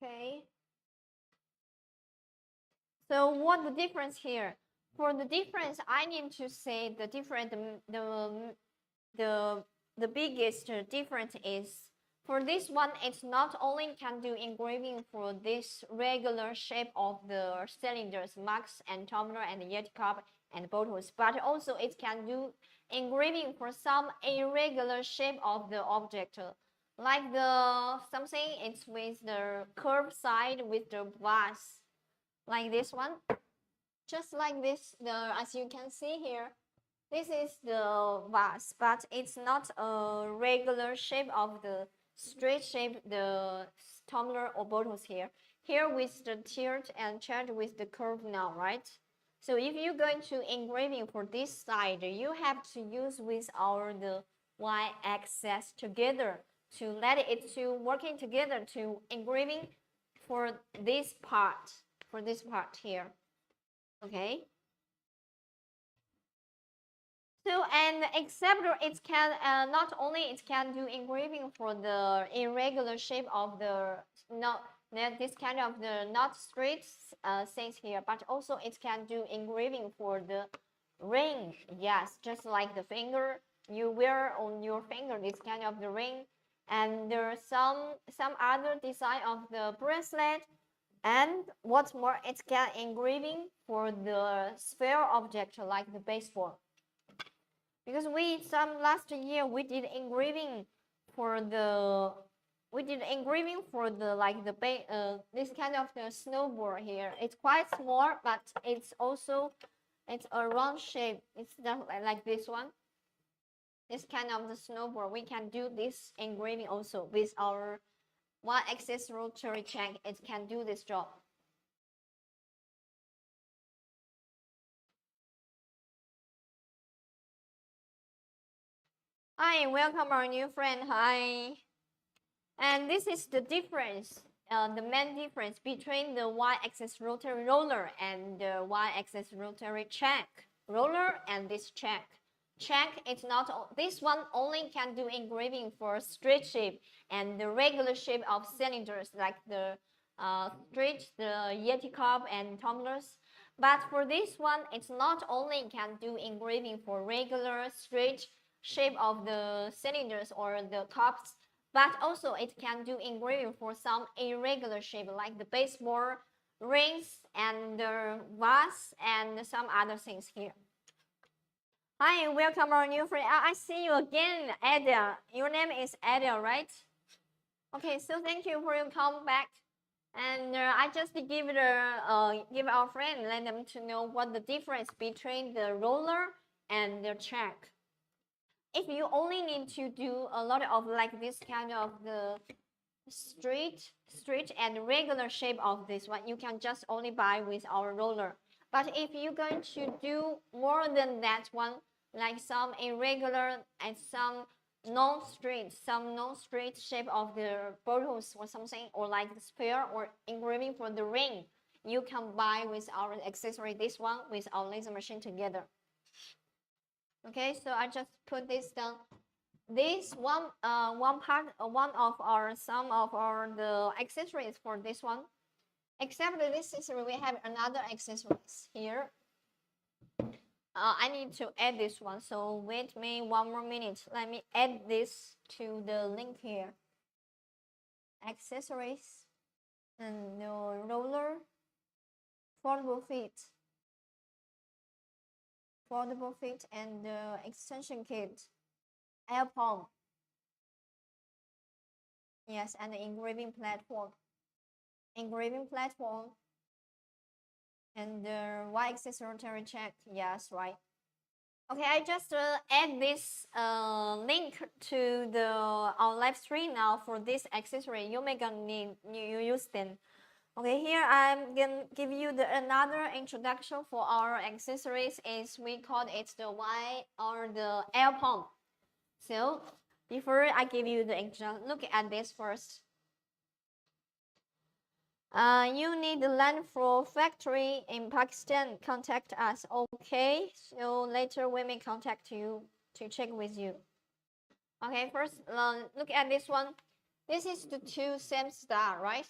S1: Okay. So what the difference here? For the difference, I need to say the different the biggest difference is for this one, it's not only can do engraving for this regular shape of the cylinders, mugs and tumbler and yeti cup and bottles, but also it can do engraving for some irregular shape of the object, like the something it's with the curved side with the glass, like this one, just like this. As you can see here, this is the vase, but it's not a regular shape of the straight shape, the tumbler or bottles here. Here with the tilt and charge with the curve now, right? So if you're going to engraving for this side, you have to use with the y-axis together to let it to working together to engraving for this part here. Okay. So and except it can not only it can do engraving for the irregular shape of the not this kind of the not straight things here, but also it can do engraving for the ring. Yes, just like the finger you wear on your finger, this kind of the ring, and there's some other design of the bracelet. And what's more, it can engraving for the sphere object like the baseball. Because last year we did engraving for the like this kind of the snowboard here. It's quite small, but it's a round shape. It's just like this one. This kind of the snowboard. We can do this engraving also with our y-axis rotary check. It can do this job. Hi, welcome our new friend. Hi. And this is the difference, the main difference between the y-axis rotary roller and the y-axis rotary check roller and this check. Check, it's not, this one only can do engraving for straight shape and the regular shape of cylinders like the straight, the yeti cup and tumblers. But for this one, it's not only can do engraving for regular straight shape of the cylinders or the cups, but also it can do engraving for some irregular shape like the baseball, rings, and the vase, and some other things here. Hi, welcome our new friend. I see you again, Adele. Your name is Adele, right? Okay, so thank you for your come back. And I just give our friend, let them to know what the difference between the roller and the check. If you only need to do a lot of like this kind of the straight and regular shape of this one, you can just only buy with our roller. But if you're going to do more than that one, like some irregular and some non-straight shape of the bottles or something, or like the sphere or engraving for the ring, you can buy with our accessory, this one with our laser machine together. Okay, so I just put this down. This one one of our some of our the accessories for this one. Except this accessory, we have another accessories here. I need to add this one, so wait me 1 more minute. Let me add this to the link here. Accessories and the roller, foldable feet, and the extension kit, air pump. Yes, and the engraving platform. And the y-axis rotary check, yes, right. Okay, I just add this link to the our live stream now for this accessory. You may gonna need you use them. Okay, here I'm gonna give you another introduction for our accessories. Is we call it the Y or the L pump. So before I give you the introduction, look at this first. You need the land for factory in Pakistan. Contact us. Okay, so later we may contact you to check with you. Okay, first look at this one. This is the two same star, right?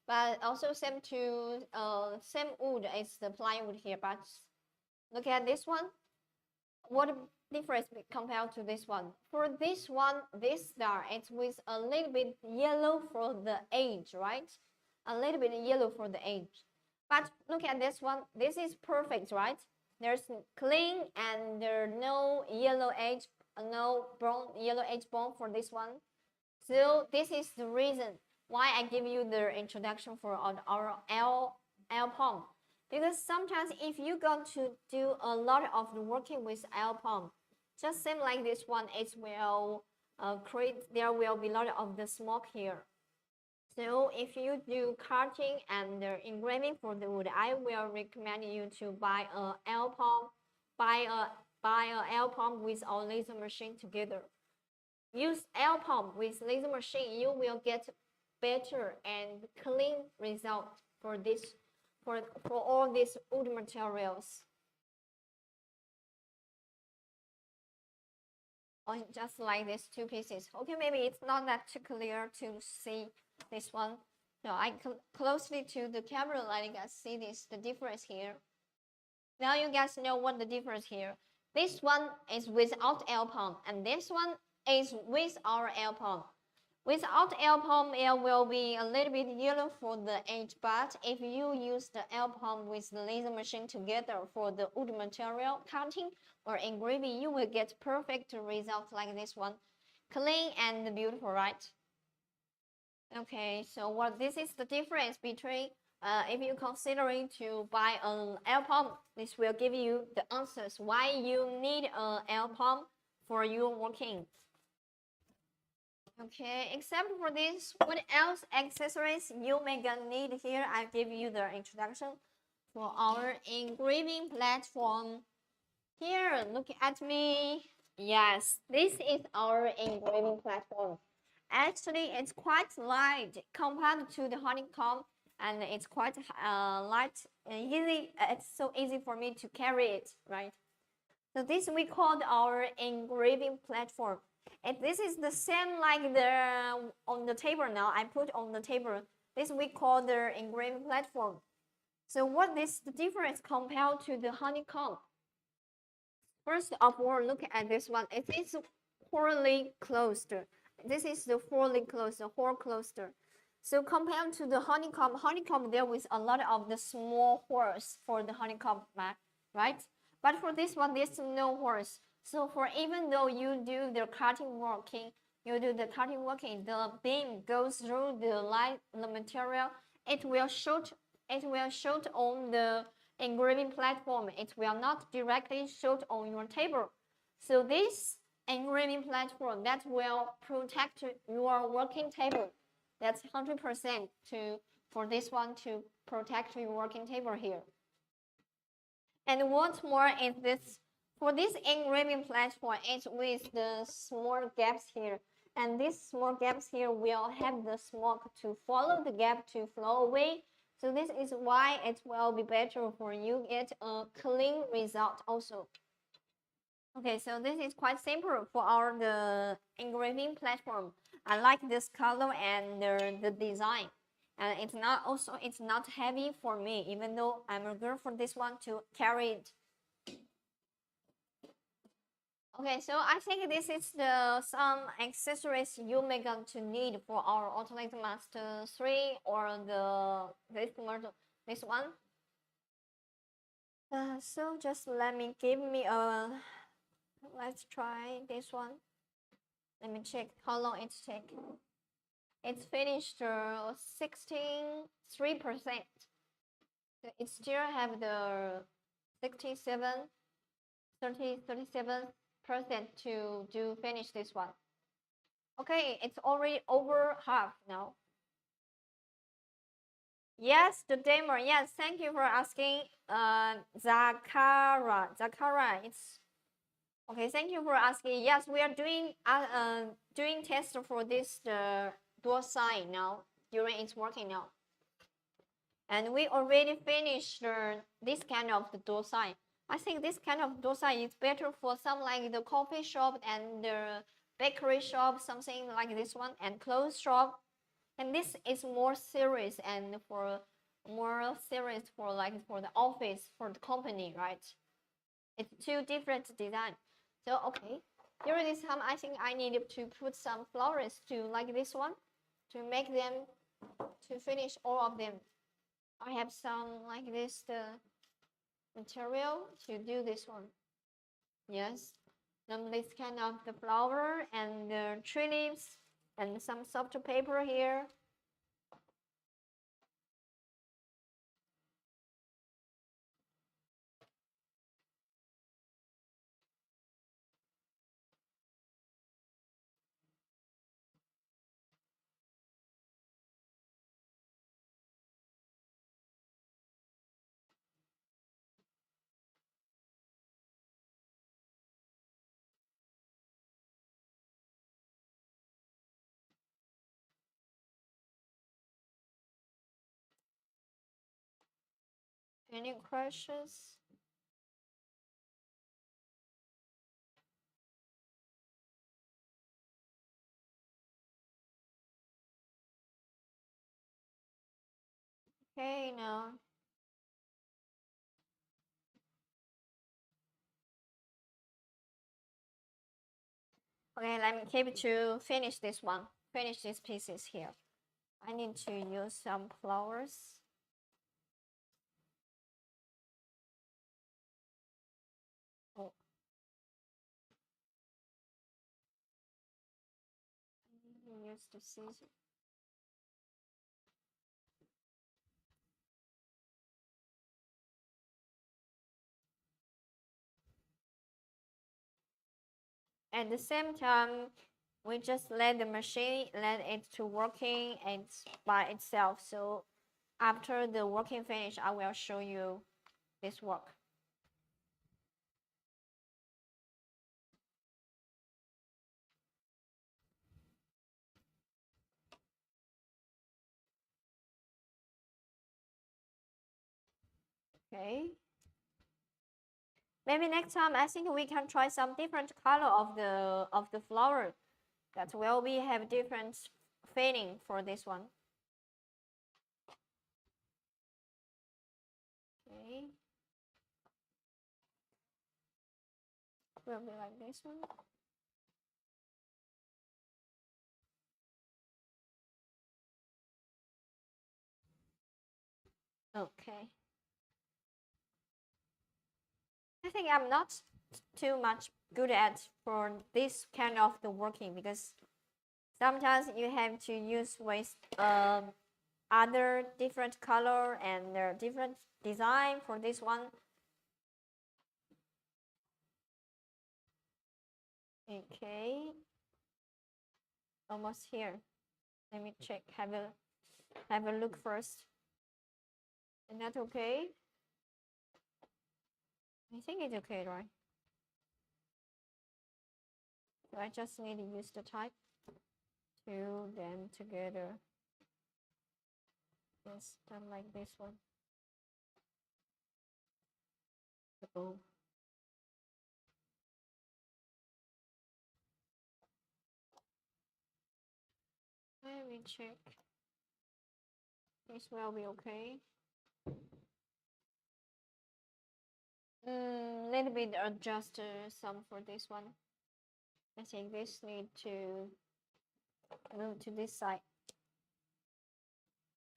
S1: But also same same wood as the plywood here. But look at this one. What difference compared to this one? For this one, this star it's with a little bit yellow for the edge, right? A little bit yellow for the edge. But look at this one. This is perfect, right? There's clean and there's no yellow edge, no brown yellow edge bone for this one. So this is the reason why I give you the introduction for our L pump. Because sometimes if you going to do a lot of the working with L pump, just same like this one, it will there will be a lot of the smoke here. So if you do cutting and engraving for the wood, I will recommend you to buy a L pump, buy a L pump with our laser machine together. Use L pump with laser machine, you will get better and clean result for this for all these wood materials. Or just like these two pieces. Okay, maybe it's not that too clear to see this one. No, I closely to the camera, letting you guys see the difference here. Now you guys know what the difference here. This one is without L pump, and this one is with our L pump. Without L pump, it will be a little bit yellow for the edge, but if you use the L pump with the laser machine together for the wood material cutting or engraving, you will get perfect result like this one. Clean and beautiful, right? Okay, so what this is the difference between if you're considering to buy an L pump, this will give you the answers why you need an L pump for your working. Okay, except for this, what else accessories you may gonna need here? I give you the introduction for our engraving platform. Here, look at me. Yes, this is our engraving platform. Actually, it's quite light compared to the honeycomb, and it's quite light and easy. It's so easy for me to carry it, right? So this we called our engraving platform. And this is the same like the on the table now. I put on the table. This we call the engraving platform. So what is the difference compared to the honeycomb? First of all, look at this one. It is poorly closed. This is the poorly closed, the hole closed. So compared to the honeycomb there was a lot of the small holes for the honeycomb, right? But for this one, there's no holes. So for even though you do the cutting working, the beam goes through the material. It will shoot on the engraving platform. It will not directly shoot on your table. So this engraving platform that will protect your working table. That's 100% for this one to protect your working table here. And what's more is this, for this engraving platform, it's with the small gaps here. And these small gaps here will have the smoke to follow the gap to flow away. So this is why it will be better for you get a clean result also. Okay, so this is quite simple for the engraving platform. I like this color and the design. And it's not heavy for me, even though I'm a girl for this one to carry it. Okay, so I think this is some accessories you may going to need for our Autolight Master 3 or this model, this one. So just let me give me a, let's try this one. Let me check how long it takes. It's finished 63%. It still have the 67, 37% to do finish this one. Okay, it's already over half now. Yes, the demo. Yes, thank you for asking. Zakara, it's okay. Thank you for asking. Yes, we are doing test for this the door sign now during it's working now, and we already finished this kind of the door sign. I think this kind of door sign is better for some like the coffee shop and the bakery shop, something like this one, and clothes shop. And this is more serious and for more serious for like for the office, for the company, right? It's two different design. So okay, during this time I think I needed to put some flowers to like this one to make them to finish all of them. I have some like this the material to do this one. Yes, then this kind of the flower and the tree leaves and some soft paper here. Any questions? Okay, now. Okay, let me keep to finish this one. Finish these pieces here. I need to use some flowers. Oh. I need to use the scissors. At the same time, we just let the machine let it to working and by itself. So after the working finish, I will show you this work. Okay. Maybe next time I think we can try some different color of the flower. That will be have different feeling for this one. Okay. Will be like this one. Okay. I think I'm not too much good at for this kind of the working because sometimes you have to use with other different color and different design for this one. Okay. Almost here. Let me check. Have a look first. Is that okay? I think it's okay, right? So I just need to use the type to them together. Yes, done like this one. Oh. Let me check. This will be okay. Little bit adjust some for this one. I think this need to move to this side.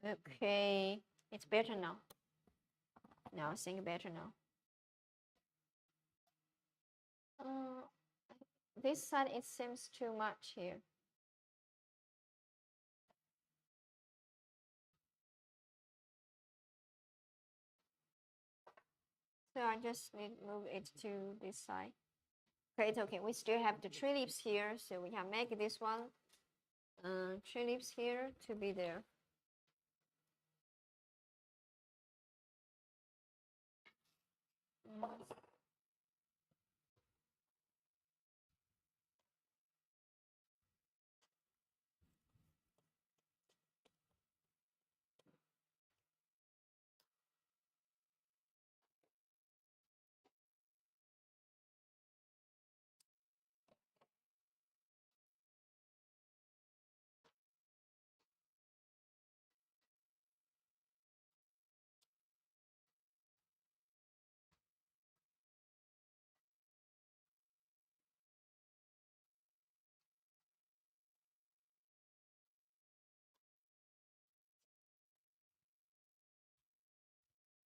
S1: Okay, it's better now. Now I think better now. This side it seems too much here. So I just need to move it to this side. Okay, it's okay. We still have the tree leaves here, so we can make this one tree leaves here to be there.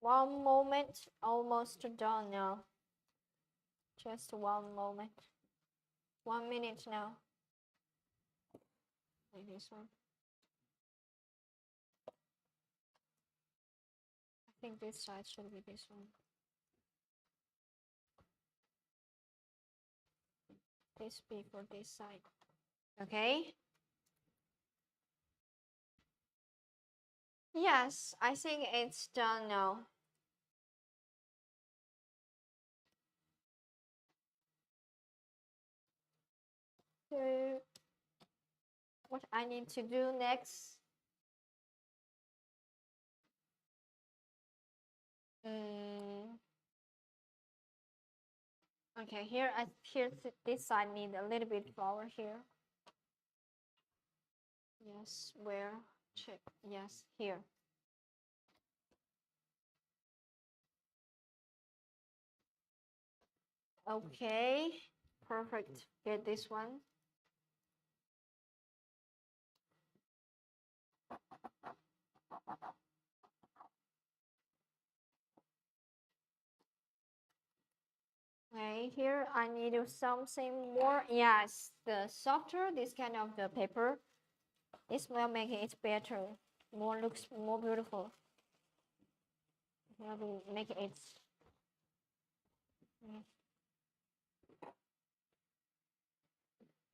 S1: One moment, almost done now. Just one moment. 1 minute now. Like this one. I think this side should be this one. This be for this side. Okay. Yes, I think it's done now. So what I need to do next? Okay, here this side need a little bit flower here. Yes, where? Check. Yes, here. Okay, perfect. Get this one. Okay, here I need something more. Yes, the softer this kind of the paper. This will make it better. Looks more beautiful. Will make it.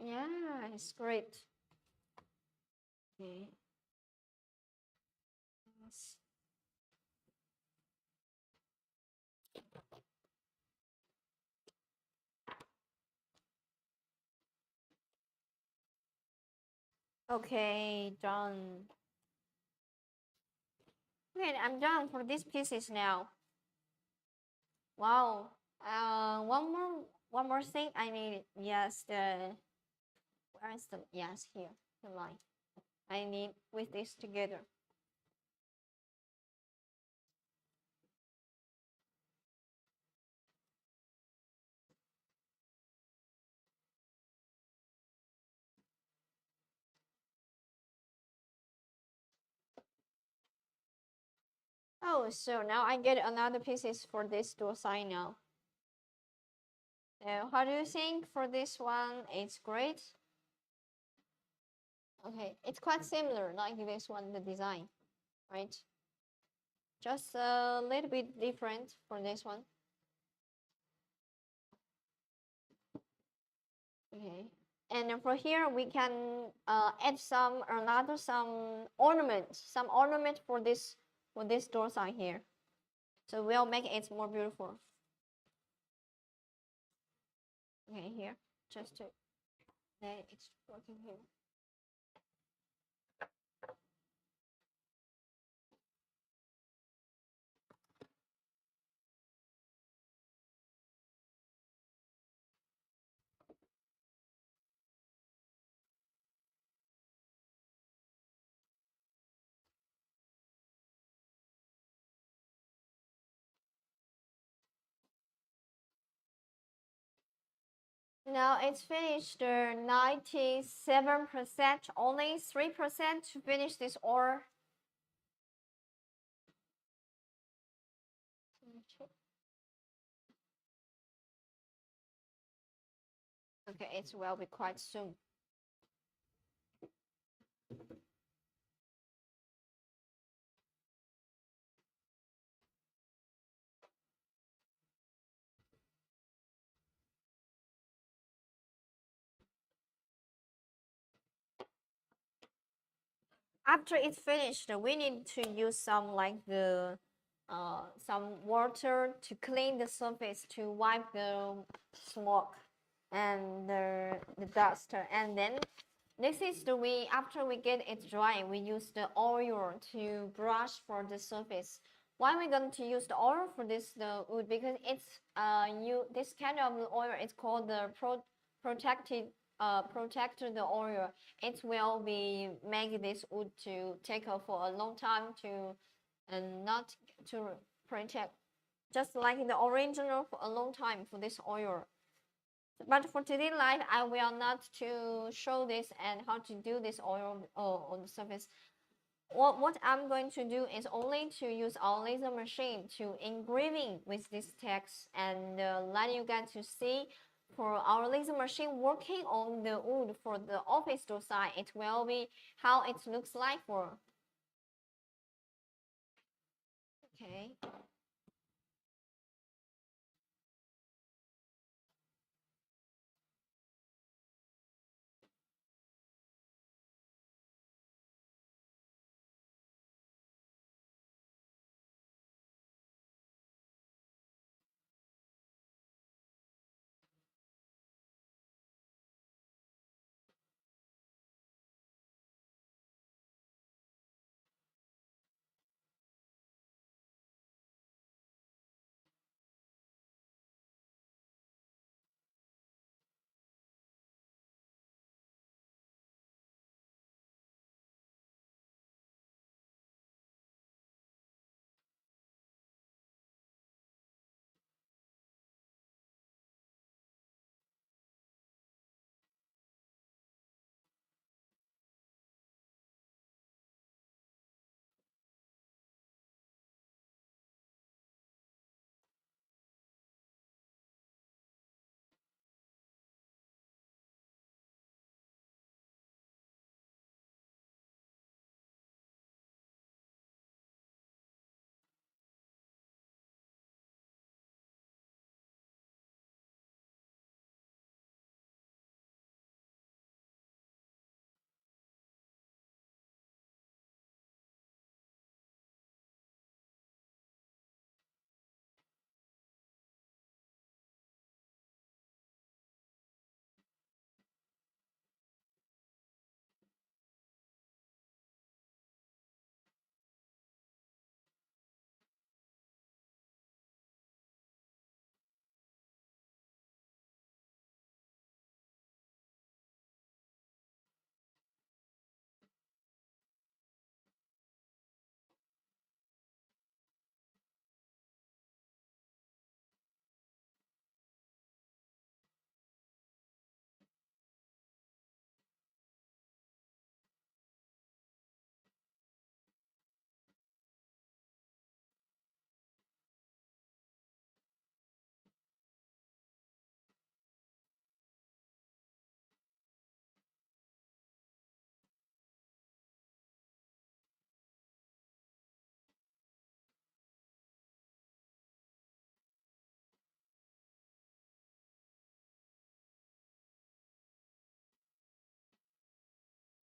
S1: Yeah, it's great. Okay. Yes. Okay, done. Okay, I'm done for these pieces now. Wow. One more thing I need. Yes, where is the yes here the line. I need with this together. Oh, so now I get another pieces for this door sign now. So how do you think for this one? It's great. Okay, it's quite similar like this one, the design, right? Just a little bit different for this one. Okay, and for here we can add some ornament for this door sign here. So we'll make it more beautiful. Okay, here just to then it's working here. Now it's finished 97%, only 3% to finish this or. Okay, it will be quite soon. After it's finished, we need to use some like the some water to clean the surface, to wipe the smoke and the dust. And then this is the way, after we get it dry, we use the oil to brush for the surface. Why we going to use the oil for the wood? Because it's this kind of oil is called the protected protect the oil. It will be make this wood to take for a long time to and not to protect, just like the original for a long time for this oil. But for today's live, I will not to show this and how to do this oil on the surface. What I'm going to do is only to use our laser machine to engraving with this text and let you guys to see for our laser machine working on the wood for the office door side. It will be how it looks like for. Okay.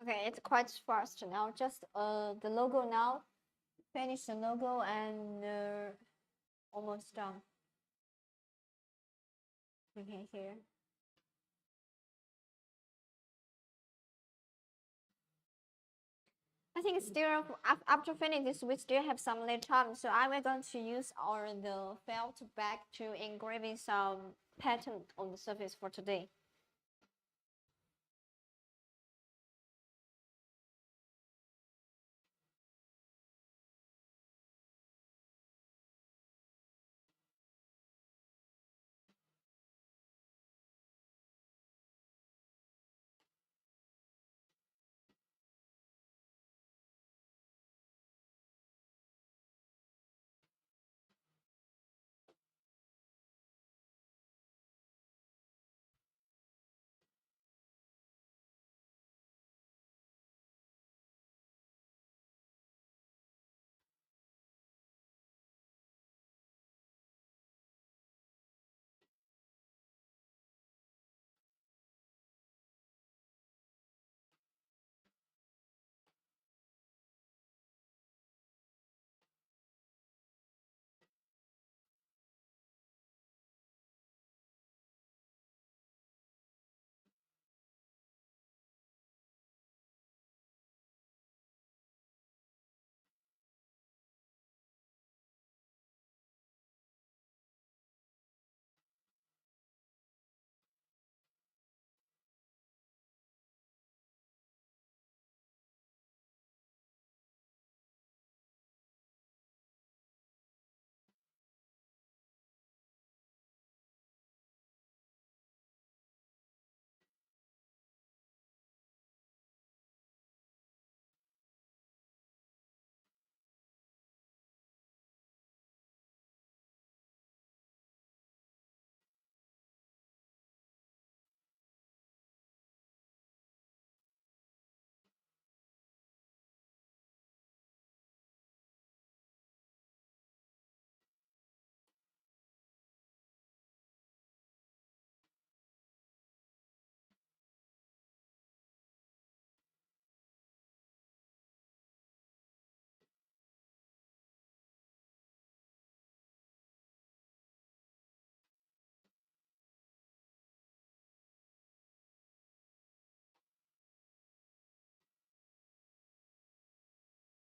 S1: Okay, it's quite fast now. Just the logo now. Finish the logo and almost done. Okay, here. I think still after finishing this, we still have some little time. So I will going to use our the felt bag to engraving some pattern on the surface for today.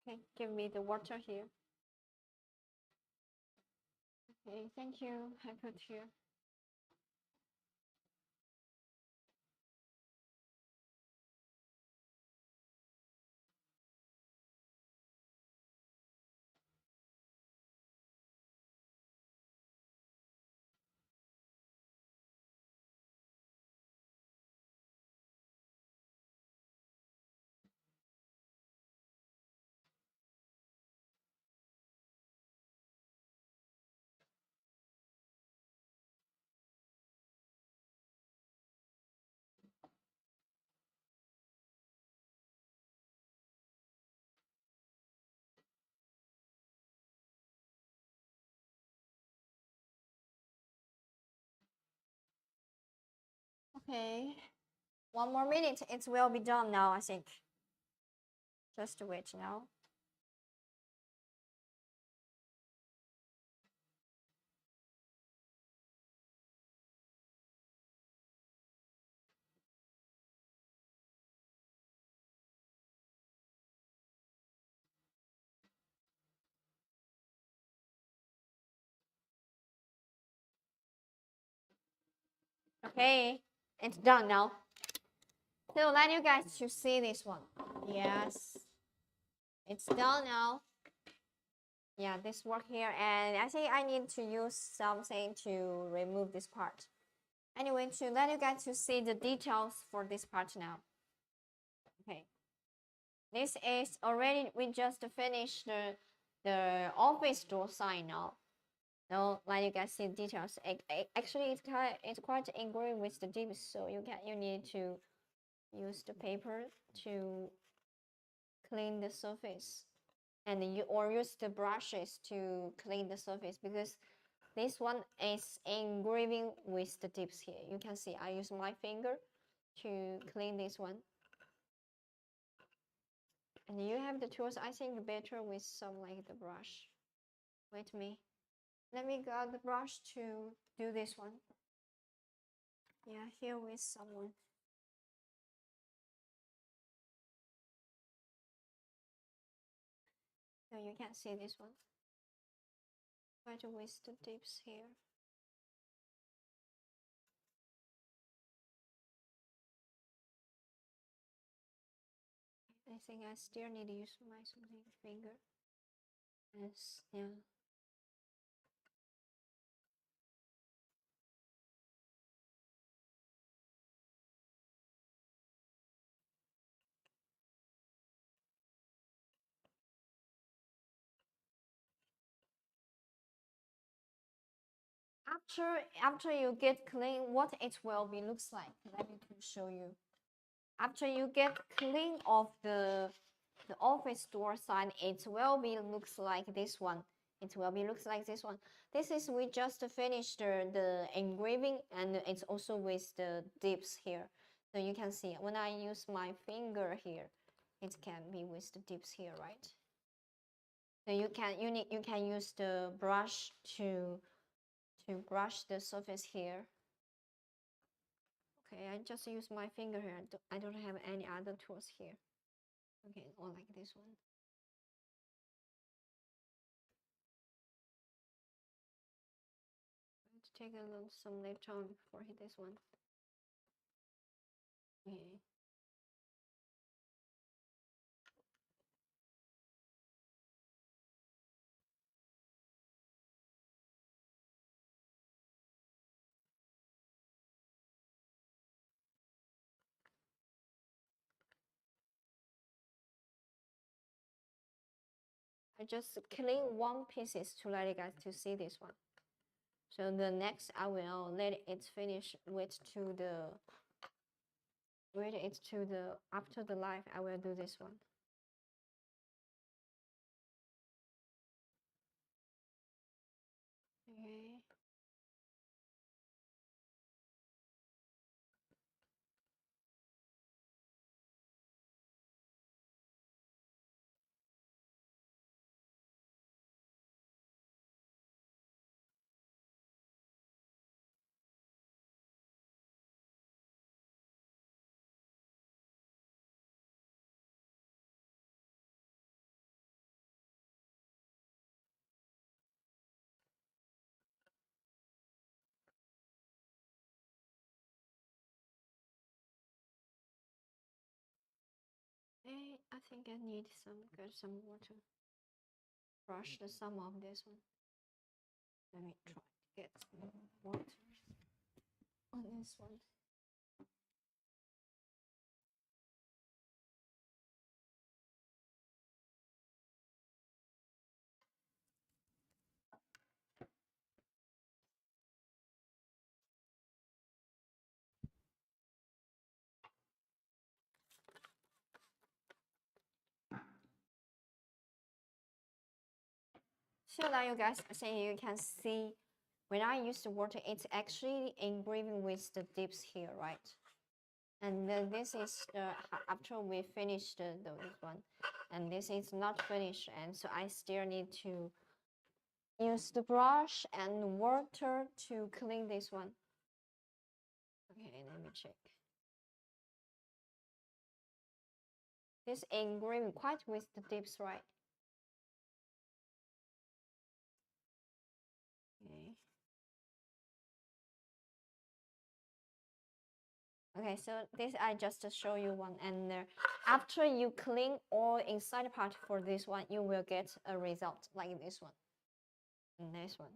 S1: Okay, give me the water here. Okay, thank you. I put here. Okay, 1 more minute. It will be done now, I think. Just wait now. Okay, it's done now. So let you guys to see this one. Yes, it's done now. Yeah, this work here, and I think I need to use something to remove this part. Anyway, to let you guys to see the details for this part now. Okay, this is already, we just finished the office door sign now. Now let you guys see details. Actually, it's quite engraved with the dips, so you need to use the paper to clean the surface, and you or use the brushes to clean the surface, because this one is engraving with the dips here. You can see I use my finger to clean this one, and you have the tools. I think better with some like the brush. Wait me, let me grab the brush to do this one. Yeah, here with someone. So you can see this one. Try to with the dips here. I think I still need to use my something finger. Yes, yeah. After you get clean, what it will be looks like. Let me to show you. After you get clean of the office door sign, it will be looks like this one. It will be looks like this one. This is we just finished the engraving, and it's also with the dips here. So you can see when I use my finger here, it can be with the dips here, right? So you can use the brush to brush the surface here. Okay, I just use my finger here. I don't have any other tools here. Okay, or like this one. Let's take a little some left on for this one. Okay. I just clean one pieces to let you guys to see this one. So the next I will let it finish wait to the after the life I will do this one. Okay. Okay, I think I need some water. Brush some of this one. Let me try to get some water on this one. So now you guys, you can see when I use the water, it's actually engraving with the dips here, right? And then this is the after we finished this one, and this is not finished, and so I still need to use the brush and water to clean this one. Okay, let me check. This engraving quite with the dips, right? Okay. Okay, so this I just show you one, and after you clean all inside part for this one, you will get a result like this one and this one.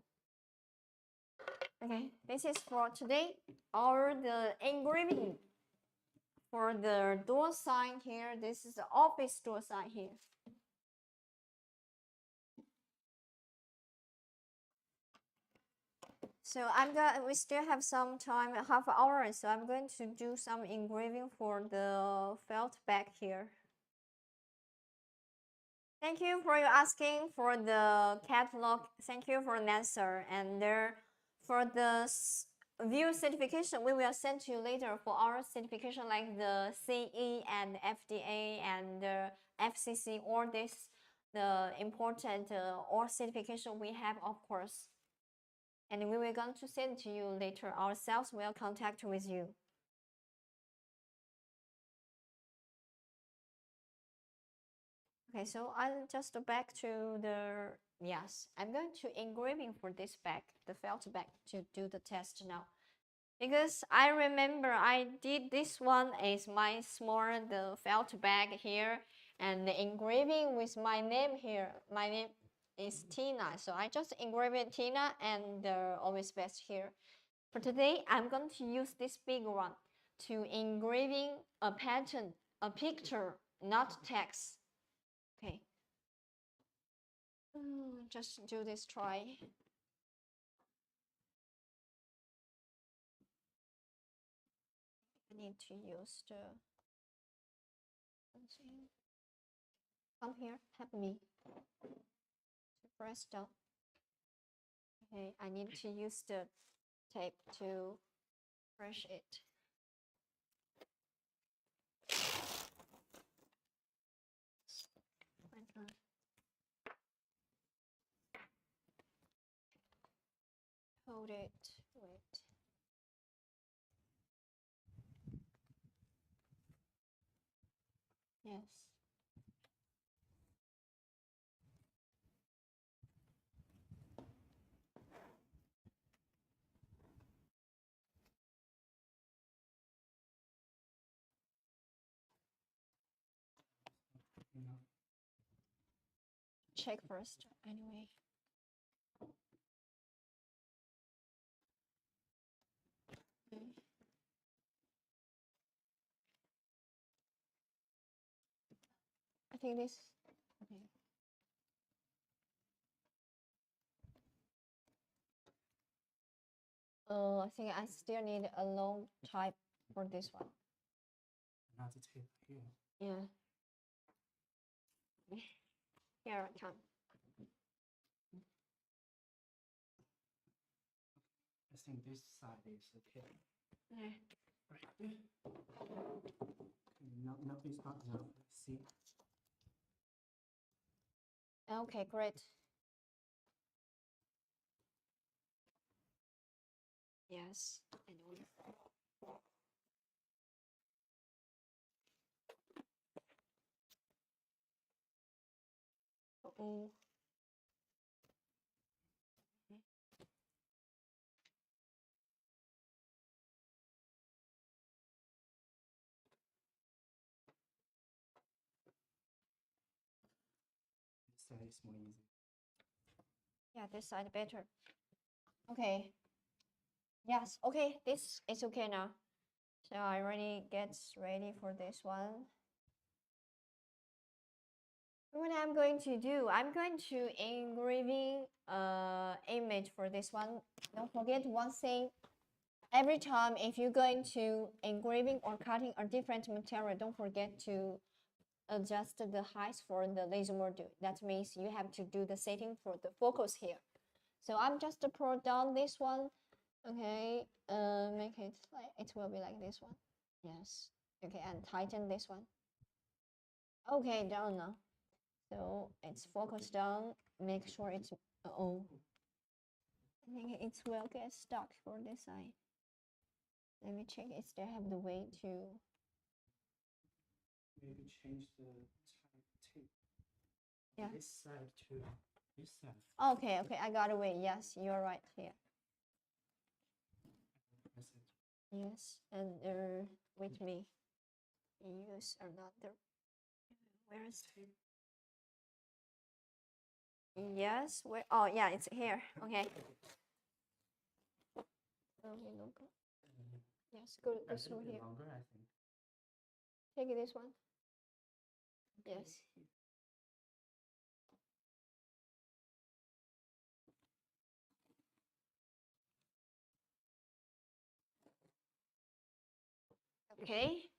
S1: Okay, this is for today, or the engraving for the door sign here. This is the office door sign here. So we still have some time, half hour, so I'm going to do some engraving for the felt bag here. Thank you for your asking for the catalog. Thank you for an answer. And for the view certification, we will send to you later for our certification like the CE and FDA and the FCC, or this the important or certification we have, of course. And we will going to send to you later. Our sales will contact with you. Okay, so I'll just back to the, yes, I'm going to engraving for this bag, the felt bag, to do the test now. Because I remember I did this one is my small, the felt bag here, and the engraving with my name here. My name is Tina, so I just engraved Tina and the always best here. For today, I'm going to use this big one to engraving a pattern, a picture, not text. Okay. Just do this try. I need to use the, come here, help me to press down. Okay, I need to use the tape to press it. Hold it, wait. Yes. Check first, anyway. Okay. I think this, okay. I think I still need a long type for this one.
S2: Another tape here.
S1: Yeah. Here I come.
S2: I think this side is okay.
S1: Okay.
S2: Right. No, it's not enough. See?
S1: Okay, great. Yes, I know. Oh.
S2: it's more easy.
S1: Yeah, this side better. Okay. Yes, okay, this is okay now. So I already get ready for this one. What I'm going to do, I'm going to engraving image for this one. Don't forget one thing. Every time if you're going to engraving or cutting a different material, don't forget to adjust the height for the laser module. That means you have to do the setting for the focus here. So I'm just pull down this one. Okay, make it like it will be like this one. Yes. Okay, and tighten this one. Okay, done now. So it's focused down. Make sure it's oh. I think it will get stuck for this side. Let me check. It still have the way to.
S2: Maybe change the tape.
S1: Yeah.
S2: This side to this side.
S1: Okay, okay, I got away. Yes, you're right here. Yes, and with me. Use another. Where is it? Yes, where? Oh, yeah, it's here. Okay. Okay, no go. Yes, go through here.
S2: Longer, I think.
S1: Take this one. Yes. Okay.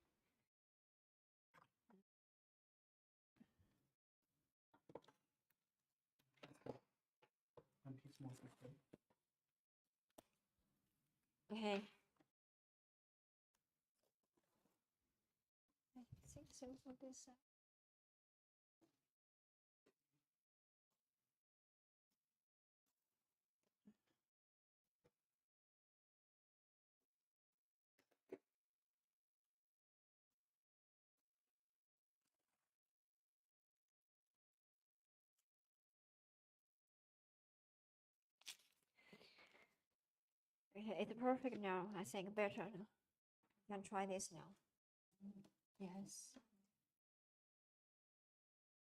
S2: One piece more quickly.
S1: Okay. I think so for this side. Okay, it's perfect now. I think better now. You can try this now. Yes.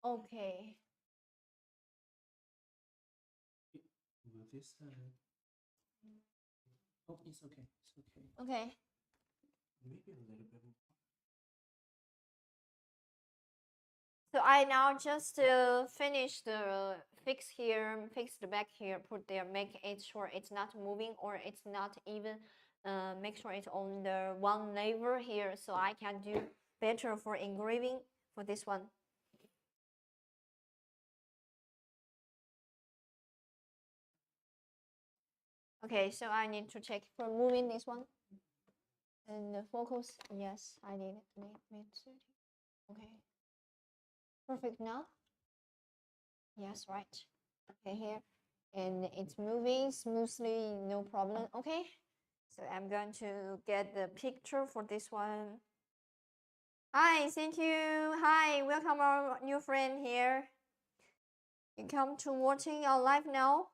S1: Okay.
S2: Will this oh, it's okay. It's okay.
S1: Okay.
S2: Maybe a little bit more.
S1: So I now just finish the fix here, fix the back here, put there, make it sure it's not moving or it's not even, make sure it's on the one lever here so I can do better for engraving for this one. Okay, so I need to check for moving this one. And the focus, yes, I did made 30. Okay. Perfect now. Yes, right. Okay, here. And it's moving smoothly, no problem. Okay. So I'm going to get the picture for this one. Hi, thank you. Hi, welcome our new friend here. You come to watching our live now?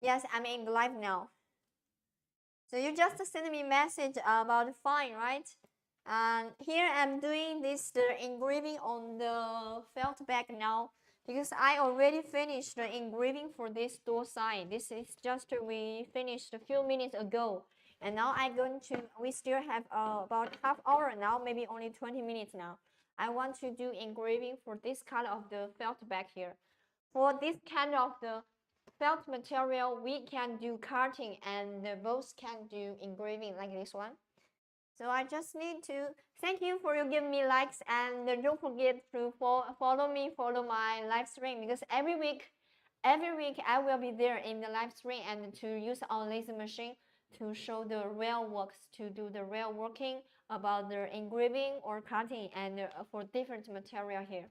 S1: Yes, I'm in the live now. So you just send me a message about fine, right? And here I'm doing the engraving on the felt bag now because I already finished the engraving for this door side. This is just we finished a few minutes ago. And now we still have about half hour now, maybe only 20 minutes now. I want to do engraving for this color of the felt bag here. For this kind of the felt material, we can do cutting and both can do engraving like this one. So I just need to thank you for you giving me likes and don't forget to follow me, follow my live stream because every week I will be there in the live stream and to use our laser machine to show the real works, to do the real working about the engraving or cutting and for different material here.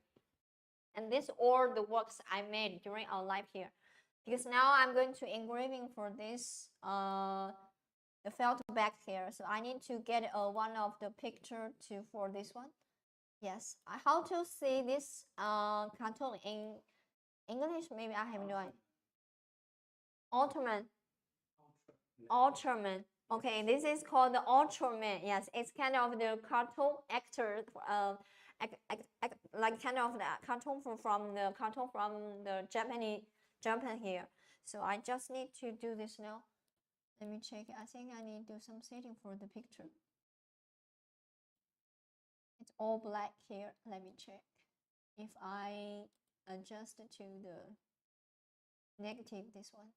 S1: And this all the works I made during our live here. Because now I'm going to engraving for this the felt back here. So I need to get one of the picture to for this one. Yes, how to say this cartoon in English? Maybe I have no idea. Ultraman. Ultraman. Okay, this is called the Ultraman. Yes, it's kind of the cartoon actor like kind of the cartoon from the Japan here. So I just need to do this now. Let me check. I think I need to do some setting for the picture. It's all black here. Let me check. If I adjust to the negative this one.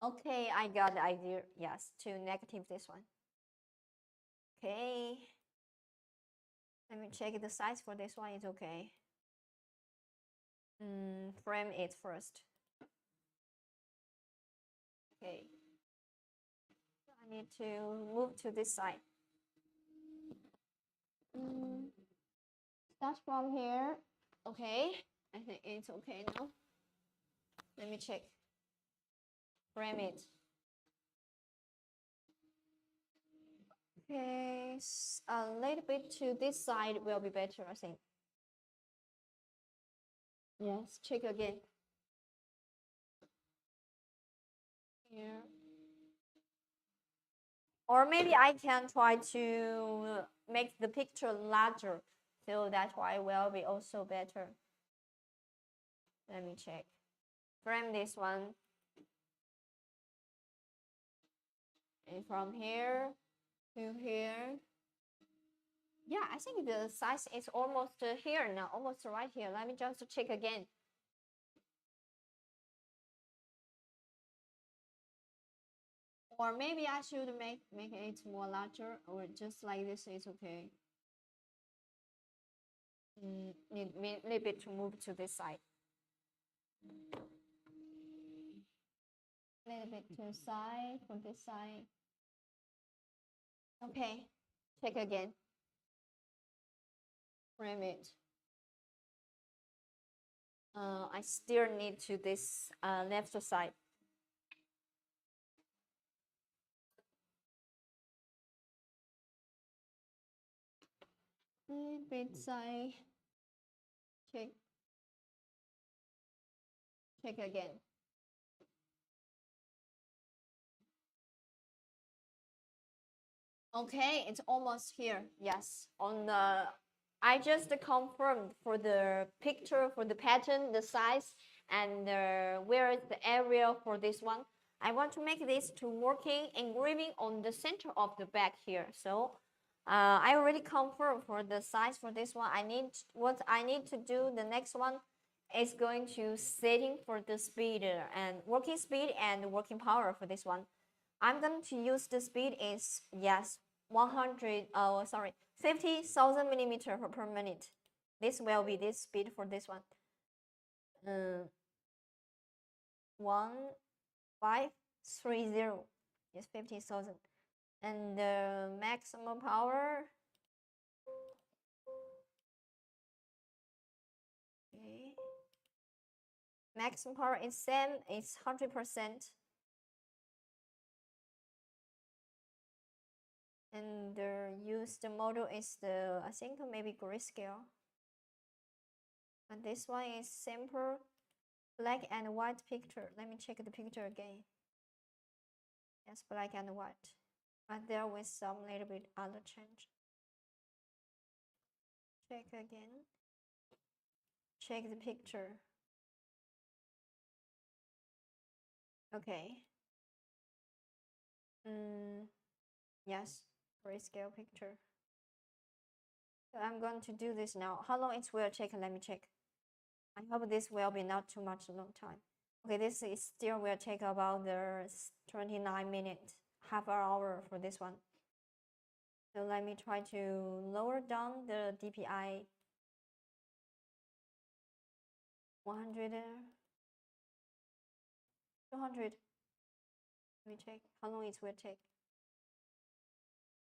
S1: Okay, I got the idea. Yes, to negative this one. Okay. Let me check the size for this one. It's okay. Frame it first. Okay. I need to move to this side. Start from here. Okay. I think it's okay now. Let me check. Frame it. Okay, a little bit to this side will be better, I think. Yes, check again. Here. Or maybe I can try to make the picture larger, so that's why it will be also better. Let me check. Frame this one. And from here to here. Yeah, I think the size is almost here now, almost right here. Let me just check again. Or maybe I should make it more larger, or just like this is okay. Need a little bit to move to this side. A little bit to side, for this side. Okay, check again. Frame it. I still need to this left side. A little bit side. Check. Check again. Okay, it's almost here. Yes, on the I just confirmed for the picture, for the pattern, the size, and where is the area for this one. I want to make this to working engraving on the center of the back here. So I already confirmed for the size for this one. What I need to do. The next one is going to setting for the speed and working power for this one. I'm going to use the speed is, yes, 50,000 millimeter per minute. This will be this speed for this one. 1530 is 50,000. And the maximum power. Okay. Maximum power is same, it's 100%. And the used model is the, I think maybe grayscale. And this one is simple black and white picture. Let me check the picture again. Yes, black and white. But there was some little bit other change. Check again. Check the picture. Okay. Yes, grayscale picture. So I'm going to do this now. How long it will take? Let me check. I hope this will be not too much long time. Okay, this is still will take about the 29 minutes, half an hour for this one. So let me try to lower down the DPI 100, 200. Let me check how long it will take.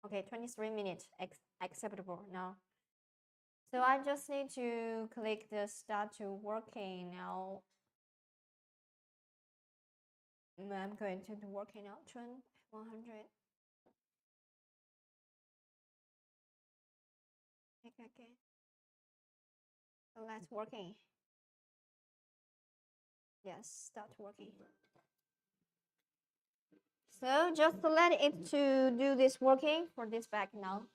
S1: Okay, 23 minutes, acceptable now. So I just need to click the start to working now. I'm going to do working now, 100. Okay. So let's working. Yes, start working. So just to let it to do this working for this back now.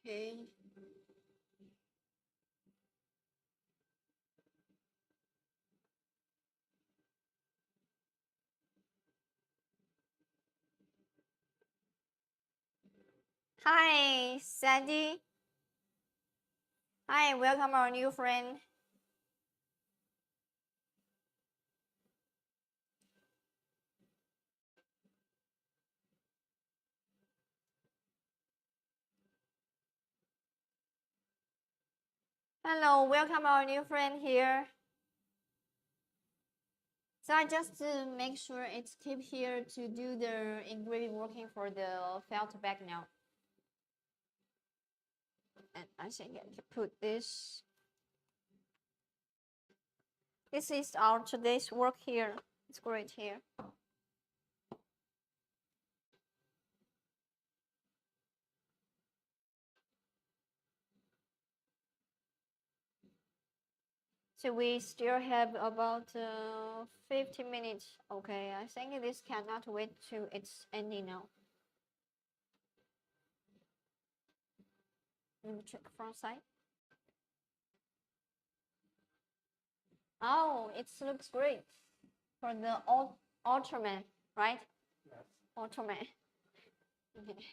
S1: Okay. Hi, Sandy. Hi, welcome our new friend. Hello, welcome our new friend here. So I just make sure it's keep here to do the engraving working for the felt bag now. And I think I can put this. This is our today's work here. It's great here. So we still have about 50 minutes. Okay, I think this cannot wait to its ending now. Let me check front side. Oh, it looks great for the Ultraman, right?
S2: Yes.
S1: Ultraman. Okay.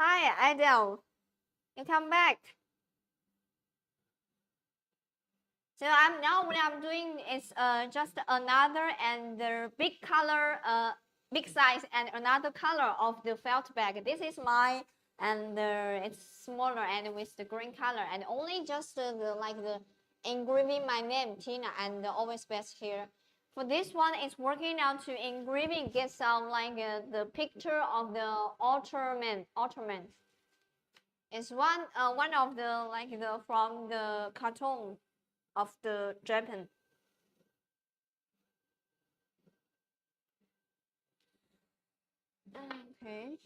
S1: Hi, Adele. You come back. So I'm now what I'm doing is just another and the big color, big size and another color of the felt bag. This is mine and it's smaller and with the green color and only just the engraving my name Tina and always best here. For this one, it's working out to engraving get some the picture of the Ultraman. Ultraman. It's one of the the from the cartoon of the Japan. Okay.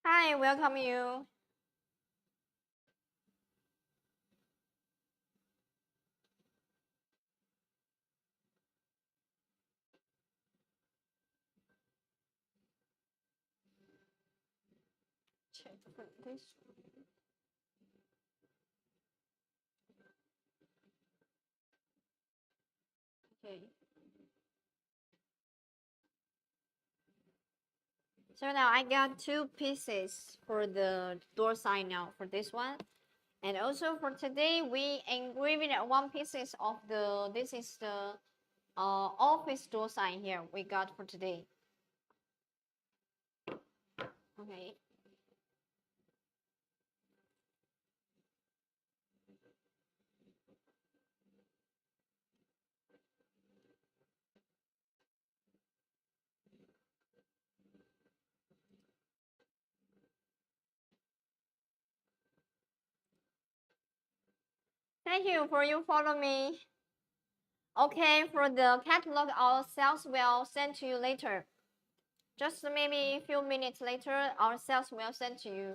S1: Hi, welcome you. Check for this. Okay. So now I got two pieces for the door sign now for this one. And also for today, we engraving one pieces of the, this is the office door sign here we got for today. Okay. Thank you for you follow me. Okay, for the catalog, our sales will send to you later. Just maybe a few minutes later, our sales will send to you.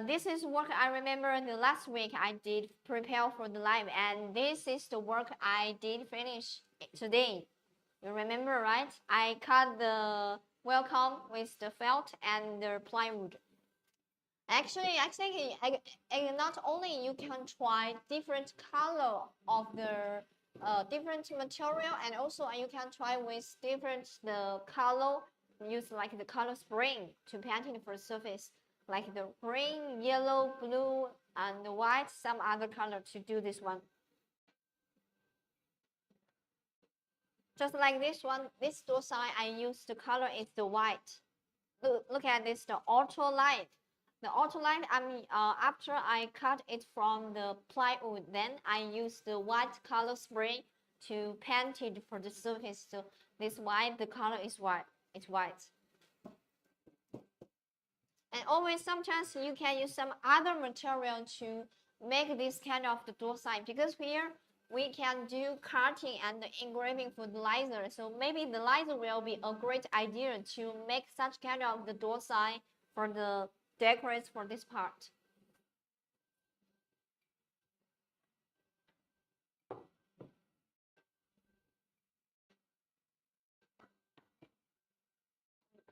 S1: This is work I remember the last week I did prepare for the live, and this is the work I did finish today. You remember, right? I cut the welcome with the felt and the plywood. Actually, I think not only you can try different color of the different material, and also you can try with different the color. Use like the color spring to painting for surface, like the green, yellow, blue, and white. Some other color to do this one. Just like this one, this door sign I use the color is the white. Look at this, the Ortur light. The Ortur light, after I cut it from the plywood, then I use the white color spray to paint it for the surface. So this white, the color is white. It's white. And always sometimes you can use some other material to make this kind of the door sign, because here we can do cutting and engraving for the laser. So maybe the laser will be a great idea to make such kind of the door sign for the decorates for this part.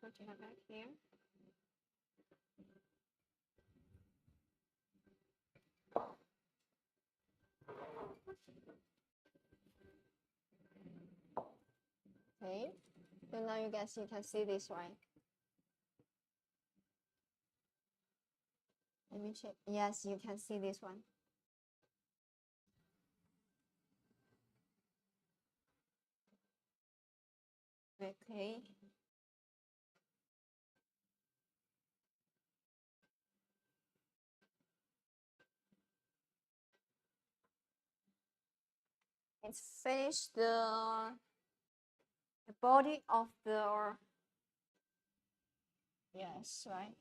S1: Put it back here. Okay, so now you guys you can see this one. Let me check. Yes, you can see this one. Okay. It's finished the body of the, yes, right.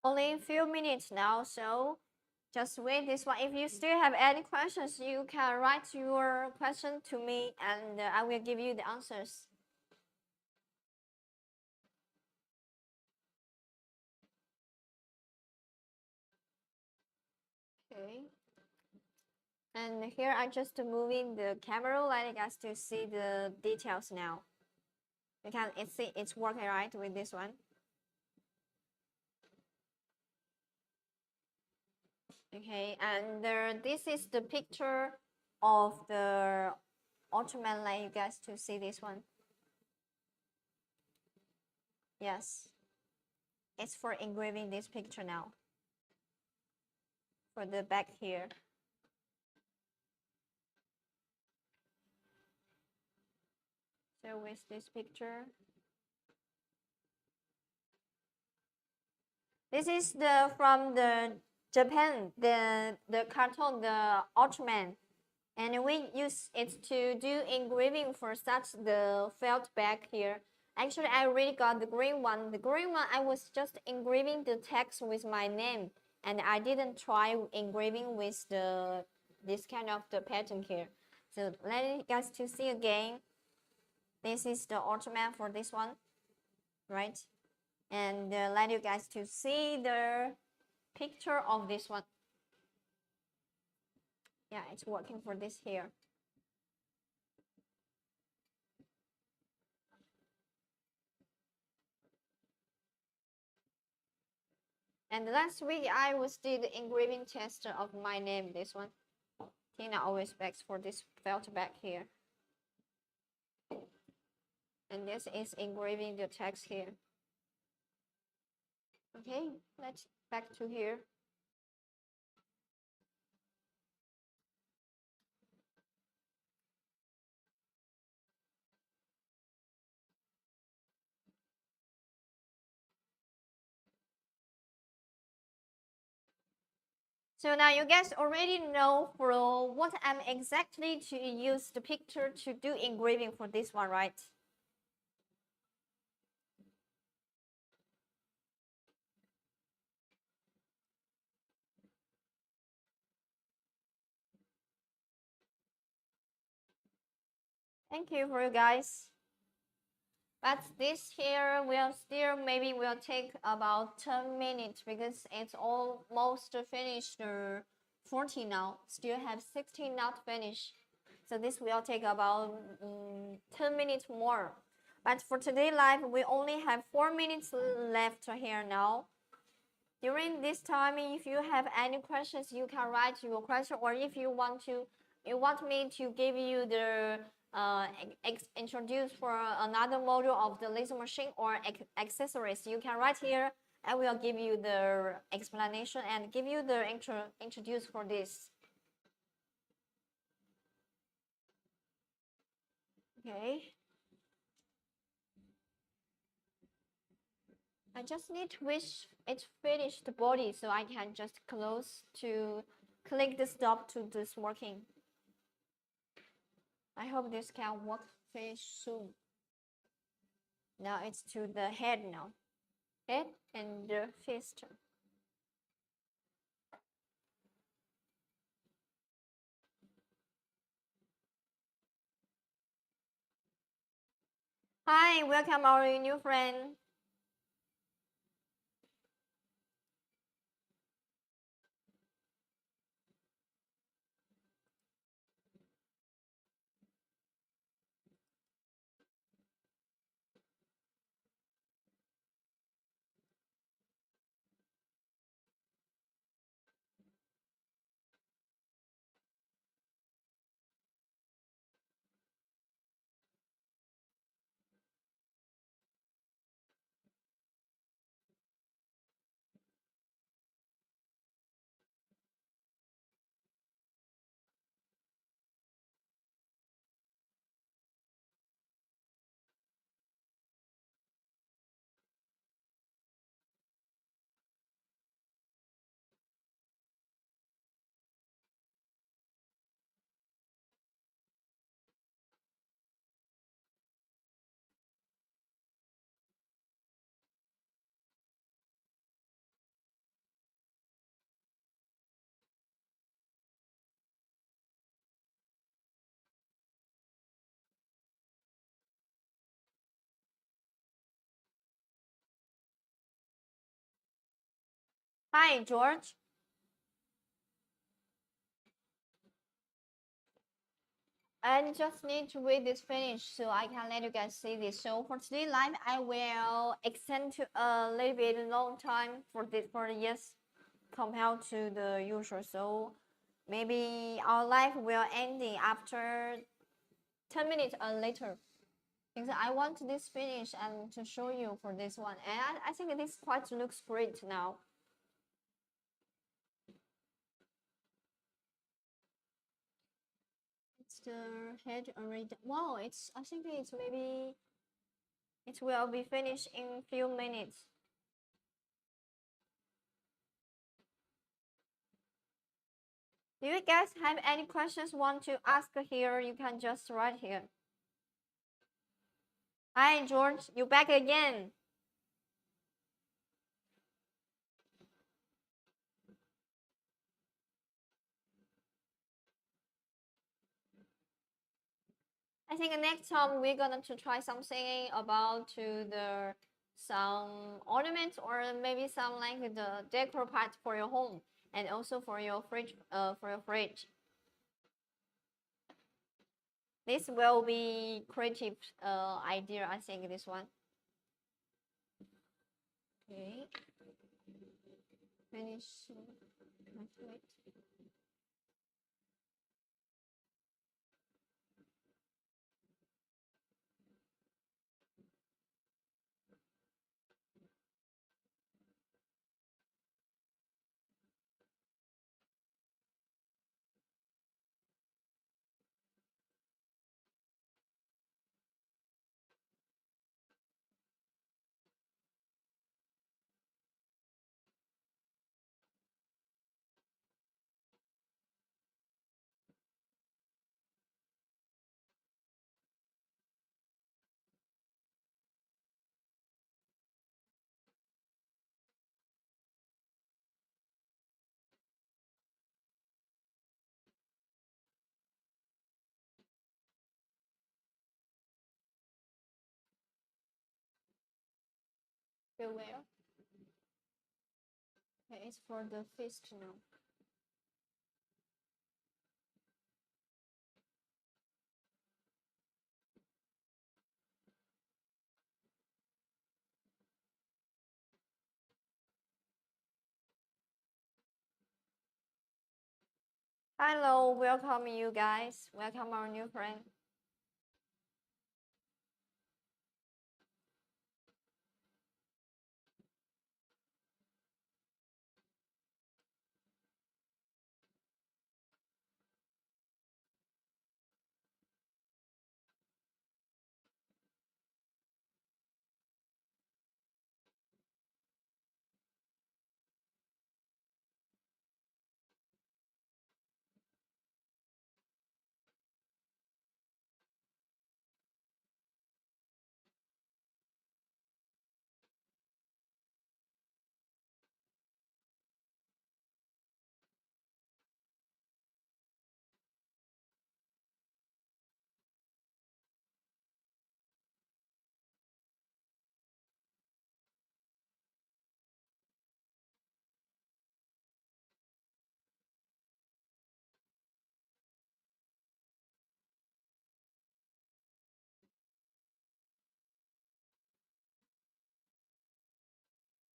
S1: Only a few minutes now, so just wait this one. If you still have any questions, you can write your question to me and I will give you the answers. Okay. And here I just moving the camera, let you guys to see the details now. You can see it's working right with this one. Okay, and this is the picture of the Ottoman, like you guys to see this one. Yes, it's for engraving this picture now. For the back here. So with this picture. This is the from the Japan, the cartoon, the Ultraman. And we use it to do engraving for such the felt back here. Actually, I already got the green one. The green one, I was just engraving the text with my name. And I didn't try engraving with this kind of the pattern here. So let you guys to see again. This is the Ultraman for this one, right? And let you guys to see the picture of this one. Yeah, it's working for this here. And last week I was did the engraving test of my name, this one. Tina always backs for this felt back here. And this is engraving the text here. Okay, let's back to here. So now you guys already know for what I'm exactly to use the picture to do engraving for this one, right? Thank you for you guys. But this here will still maybe will take about 10 minutes because it's almost finished 40 now. Still have 16 not finished. So this will take about 10 minutes more. But for today live, we only have 4 minutes left here now. During this time, if you have any questions, you can write your question, or if you want me to give you the introduce for another module of the laser machine or accessories, you can write here. I will give you the explanation and give you the introduce for this. Okay. I just need to wish it finished the body so I can just close to click the stop to this working. I hope this can work finish soon. Now it's to the head now. Head and the fist. Hi, welcome our new friend. Hi, George. I just need to read this finish so I can let you guys see this. So for today live, I will extend to a little bit long time for yes compared to the usual. So maybe our live will ending after 10 minutes or later. Because I want this finish and to show you for this one. And I think this quite looks great now. It's the head already. Wow, I think it's maybe it will be finished in few minutes. Do you guys have any questions want to ask here? You can just write here. Hi George, you back again. I think next time we're gonna to try something about to the some ornaments or maybe some like the decor part for your home and also for your fridge. This will be creative idea. I think this one. Okay. Finish. Wait. Beware. Okay, it's for the fist now. Hello, welcome you guys. Welcome our new friend.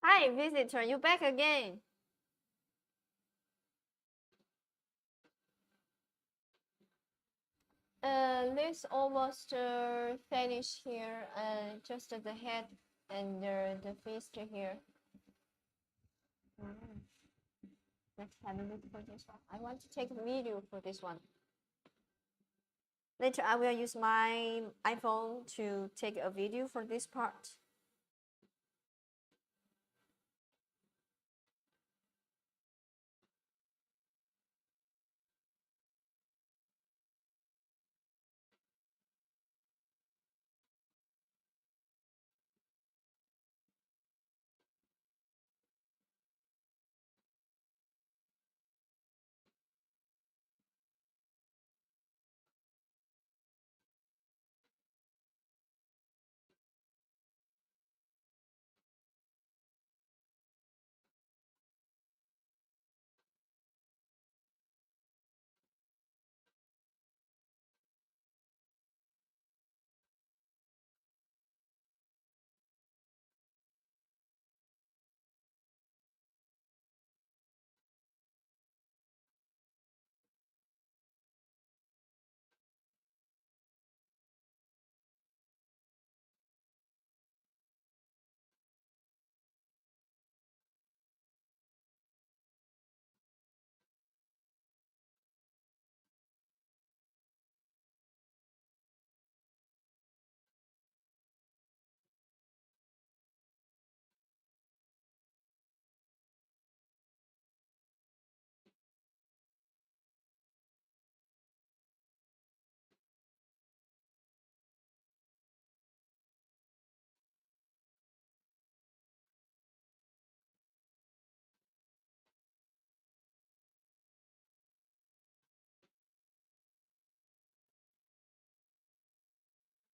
S1: Hi, visitor, you back again. Let's almost finish here. Just the head and the fist here. Let's have a look for this one. I want to take a video for this one. Later, I will use my iPhone to take a video for this part.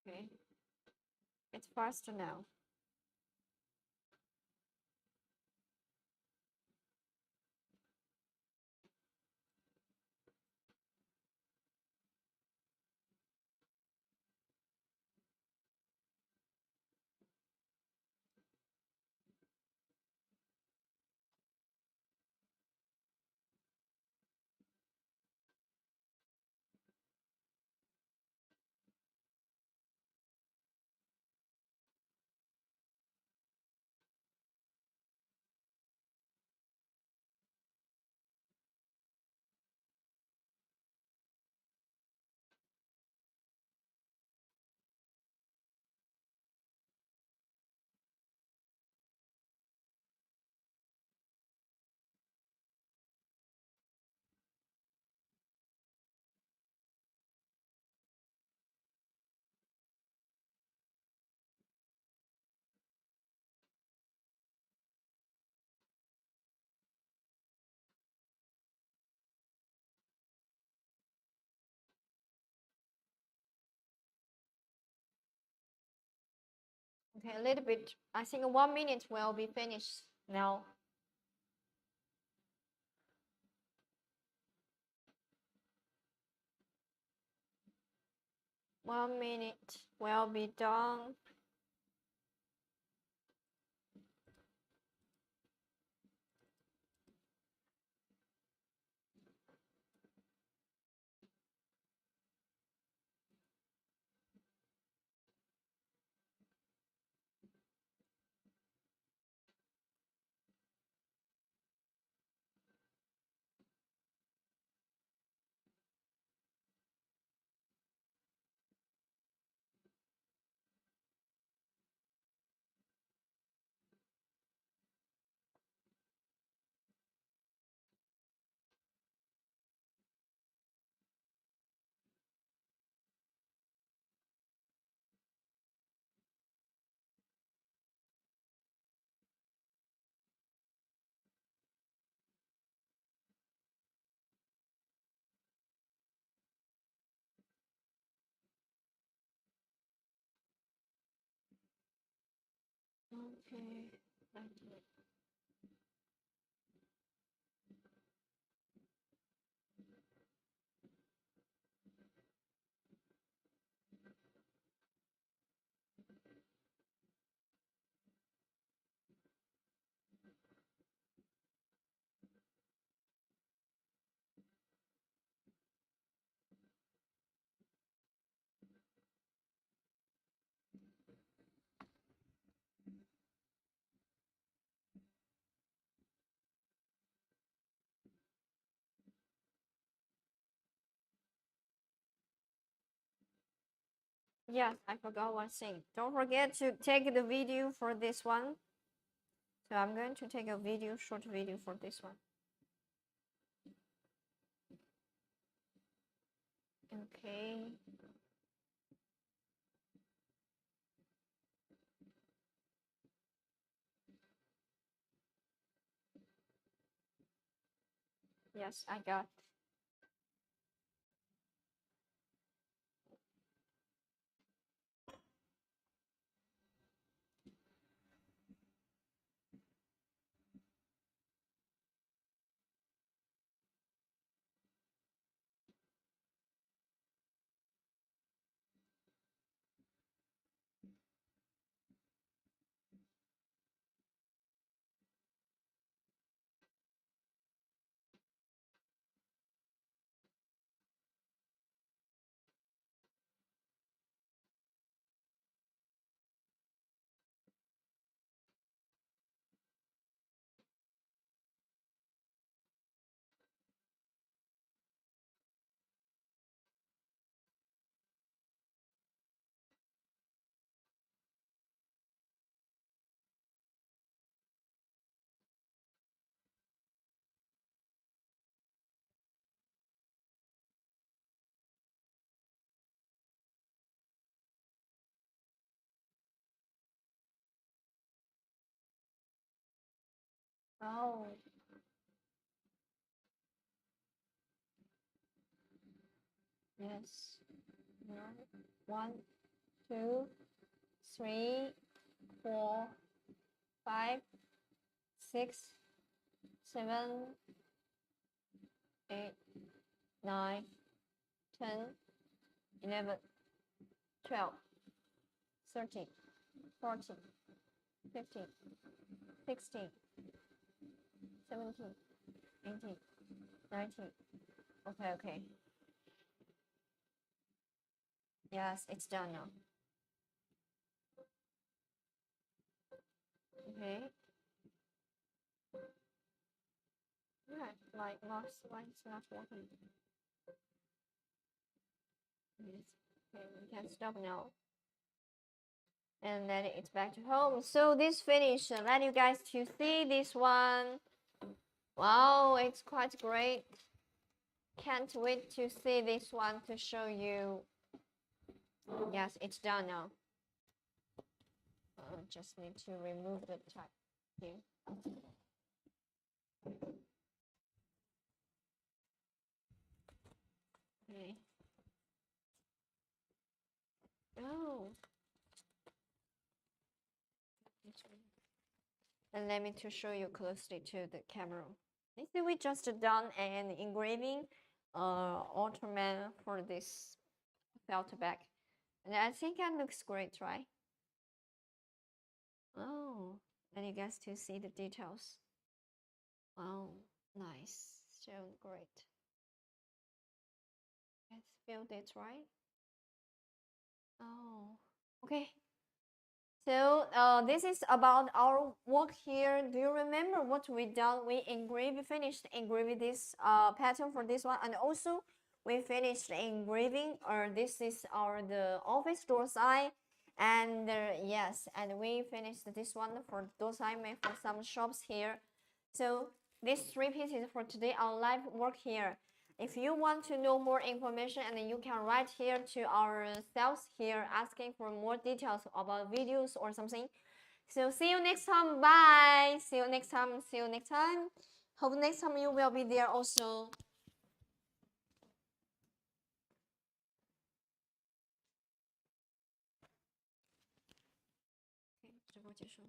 S1: Okay, it's faster now. Okay, a little bit. I think 1 minute will be finished now. One minute will be done. Okay. Yes, I forgot one thing. Don't forget to take the video for this one. So I'm going to take a video, short video for this one. Okay. Yes, I got. Oh, yes. No. 1, 2, 3, 4, 5, 6, 7, 8, 9, 10, 11, 12, 13, 14, 15, 16, 17, 18, 19. Okay, okay. Yes, it's done now. Okay. Yeah, like Mars, why it's not working? Yes. Okay, we can stop now. And then it's back to home. So this finish, let you guys to see this one. Wow, it's quite great. Can't wait to see this one to show you. Yes, it's done now. Just need to remove the type here. Okay. Oh. And let me to show you closely to the camera. You see, we just done an engraving ornament for this felt bag. And I think it looks great, right? Oh, and you guys to see the details. Wow, nice, so great. Let's build it, right? Oh, okay. So this is about our work here. Do you remember what we done? We finished engraving this pattern for this one, and also we finished engraving. Or this is the office door sign, and yes, and we finished this one for door sign made for some shops here. So these 3 pieces for today, our live work here. If you want to know more information, and you can write here to our sales here asking for more details about videos or something. So see you next time. Bye. See you next time. See you next time. Hope next time you will be there also. 直播结束。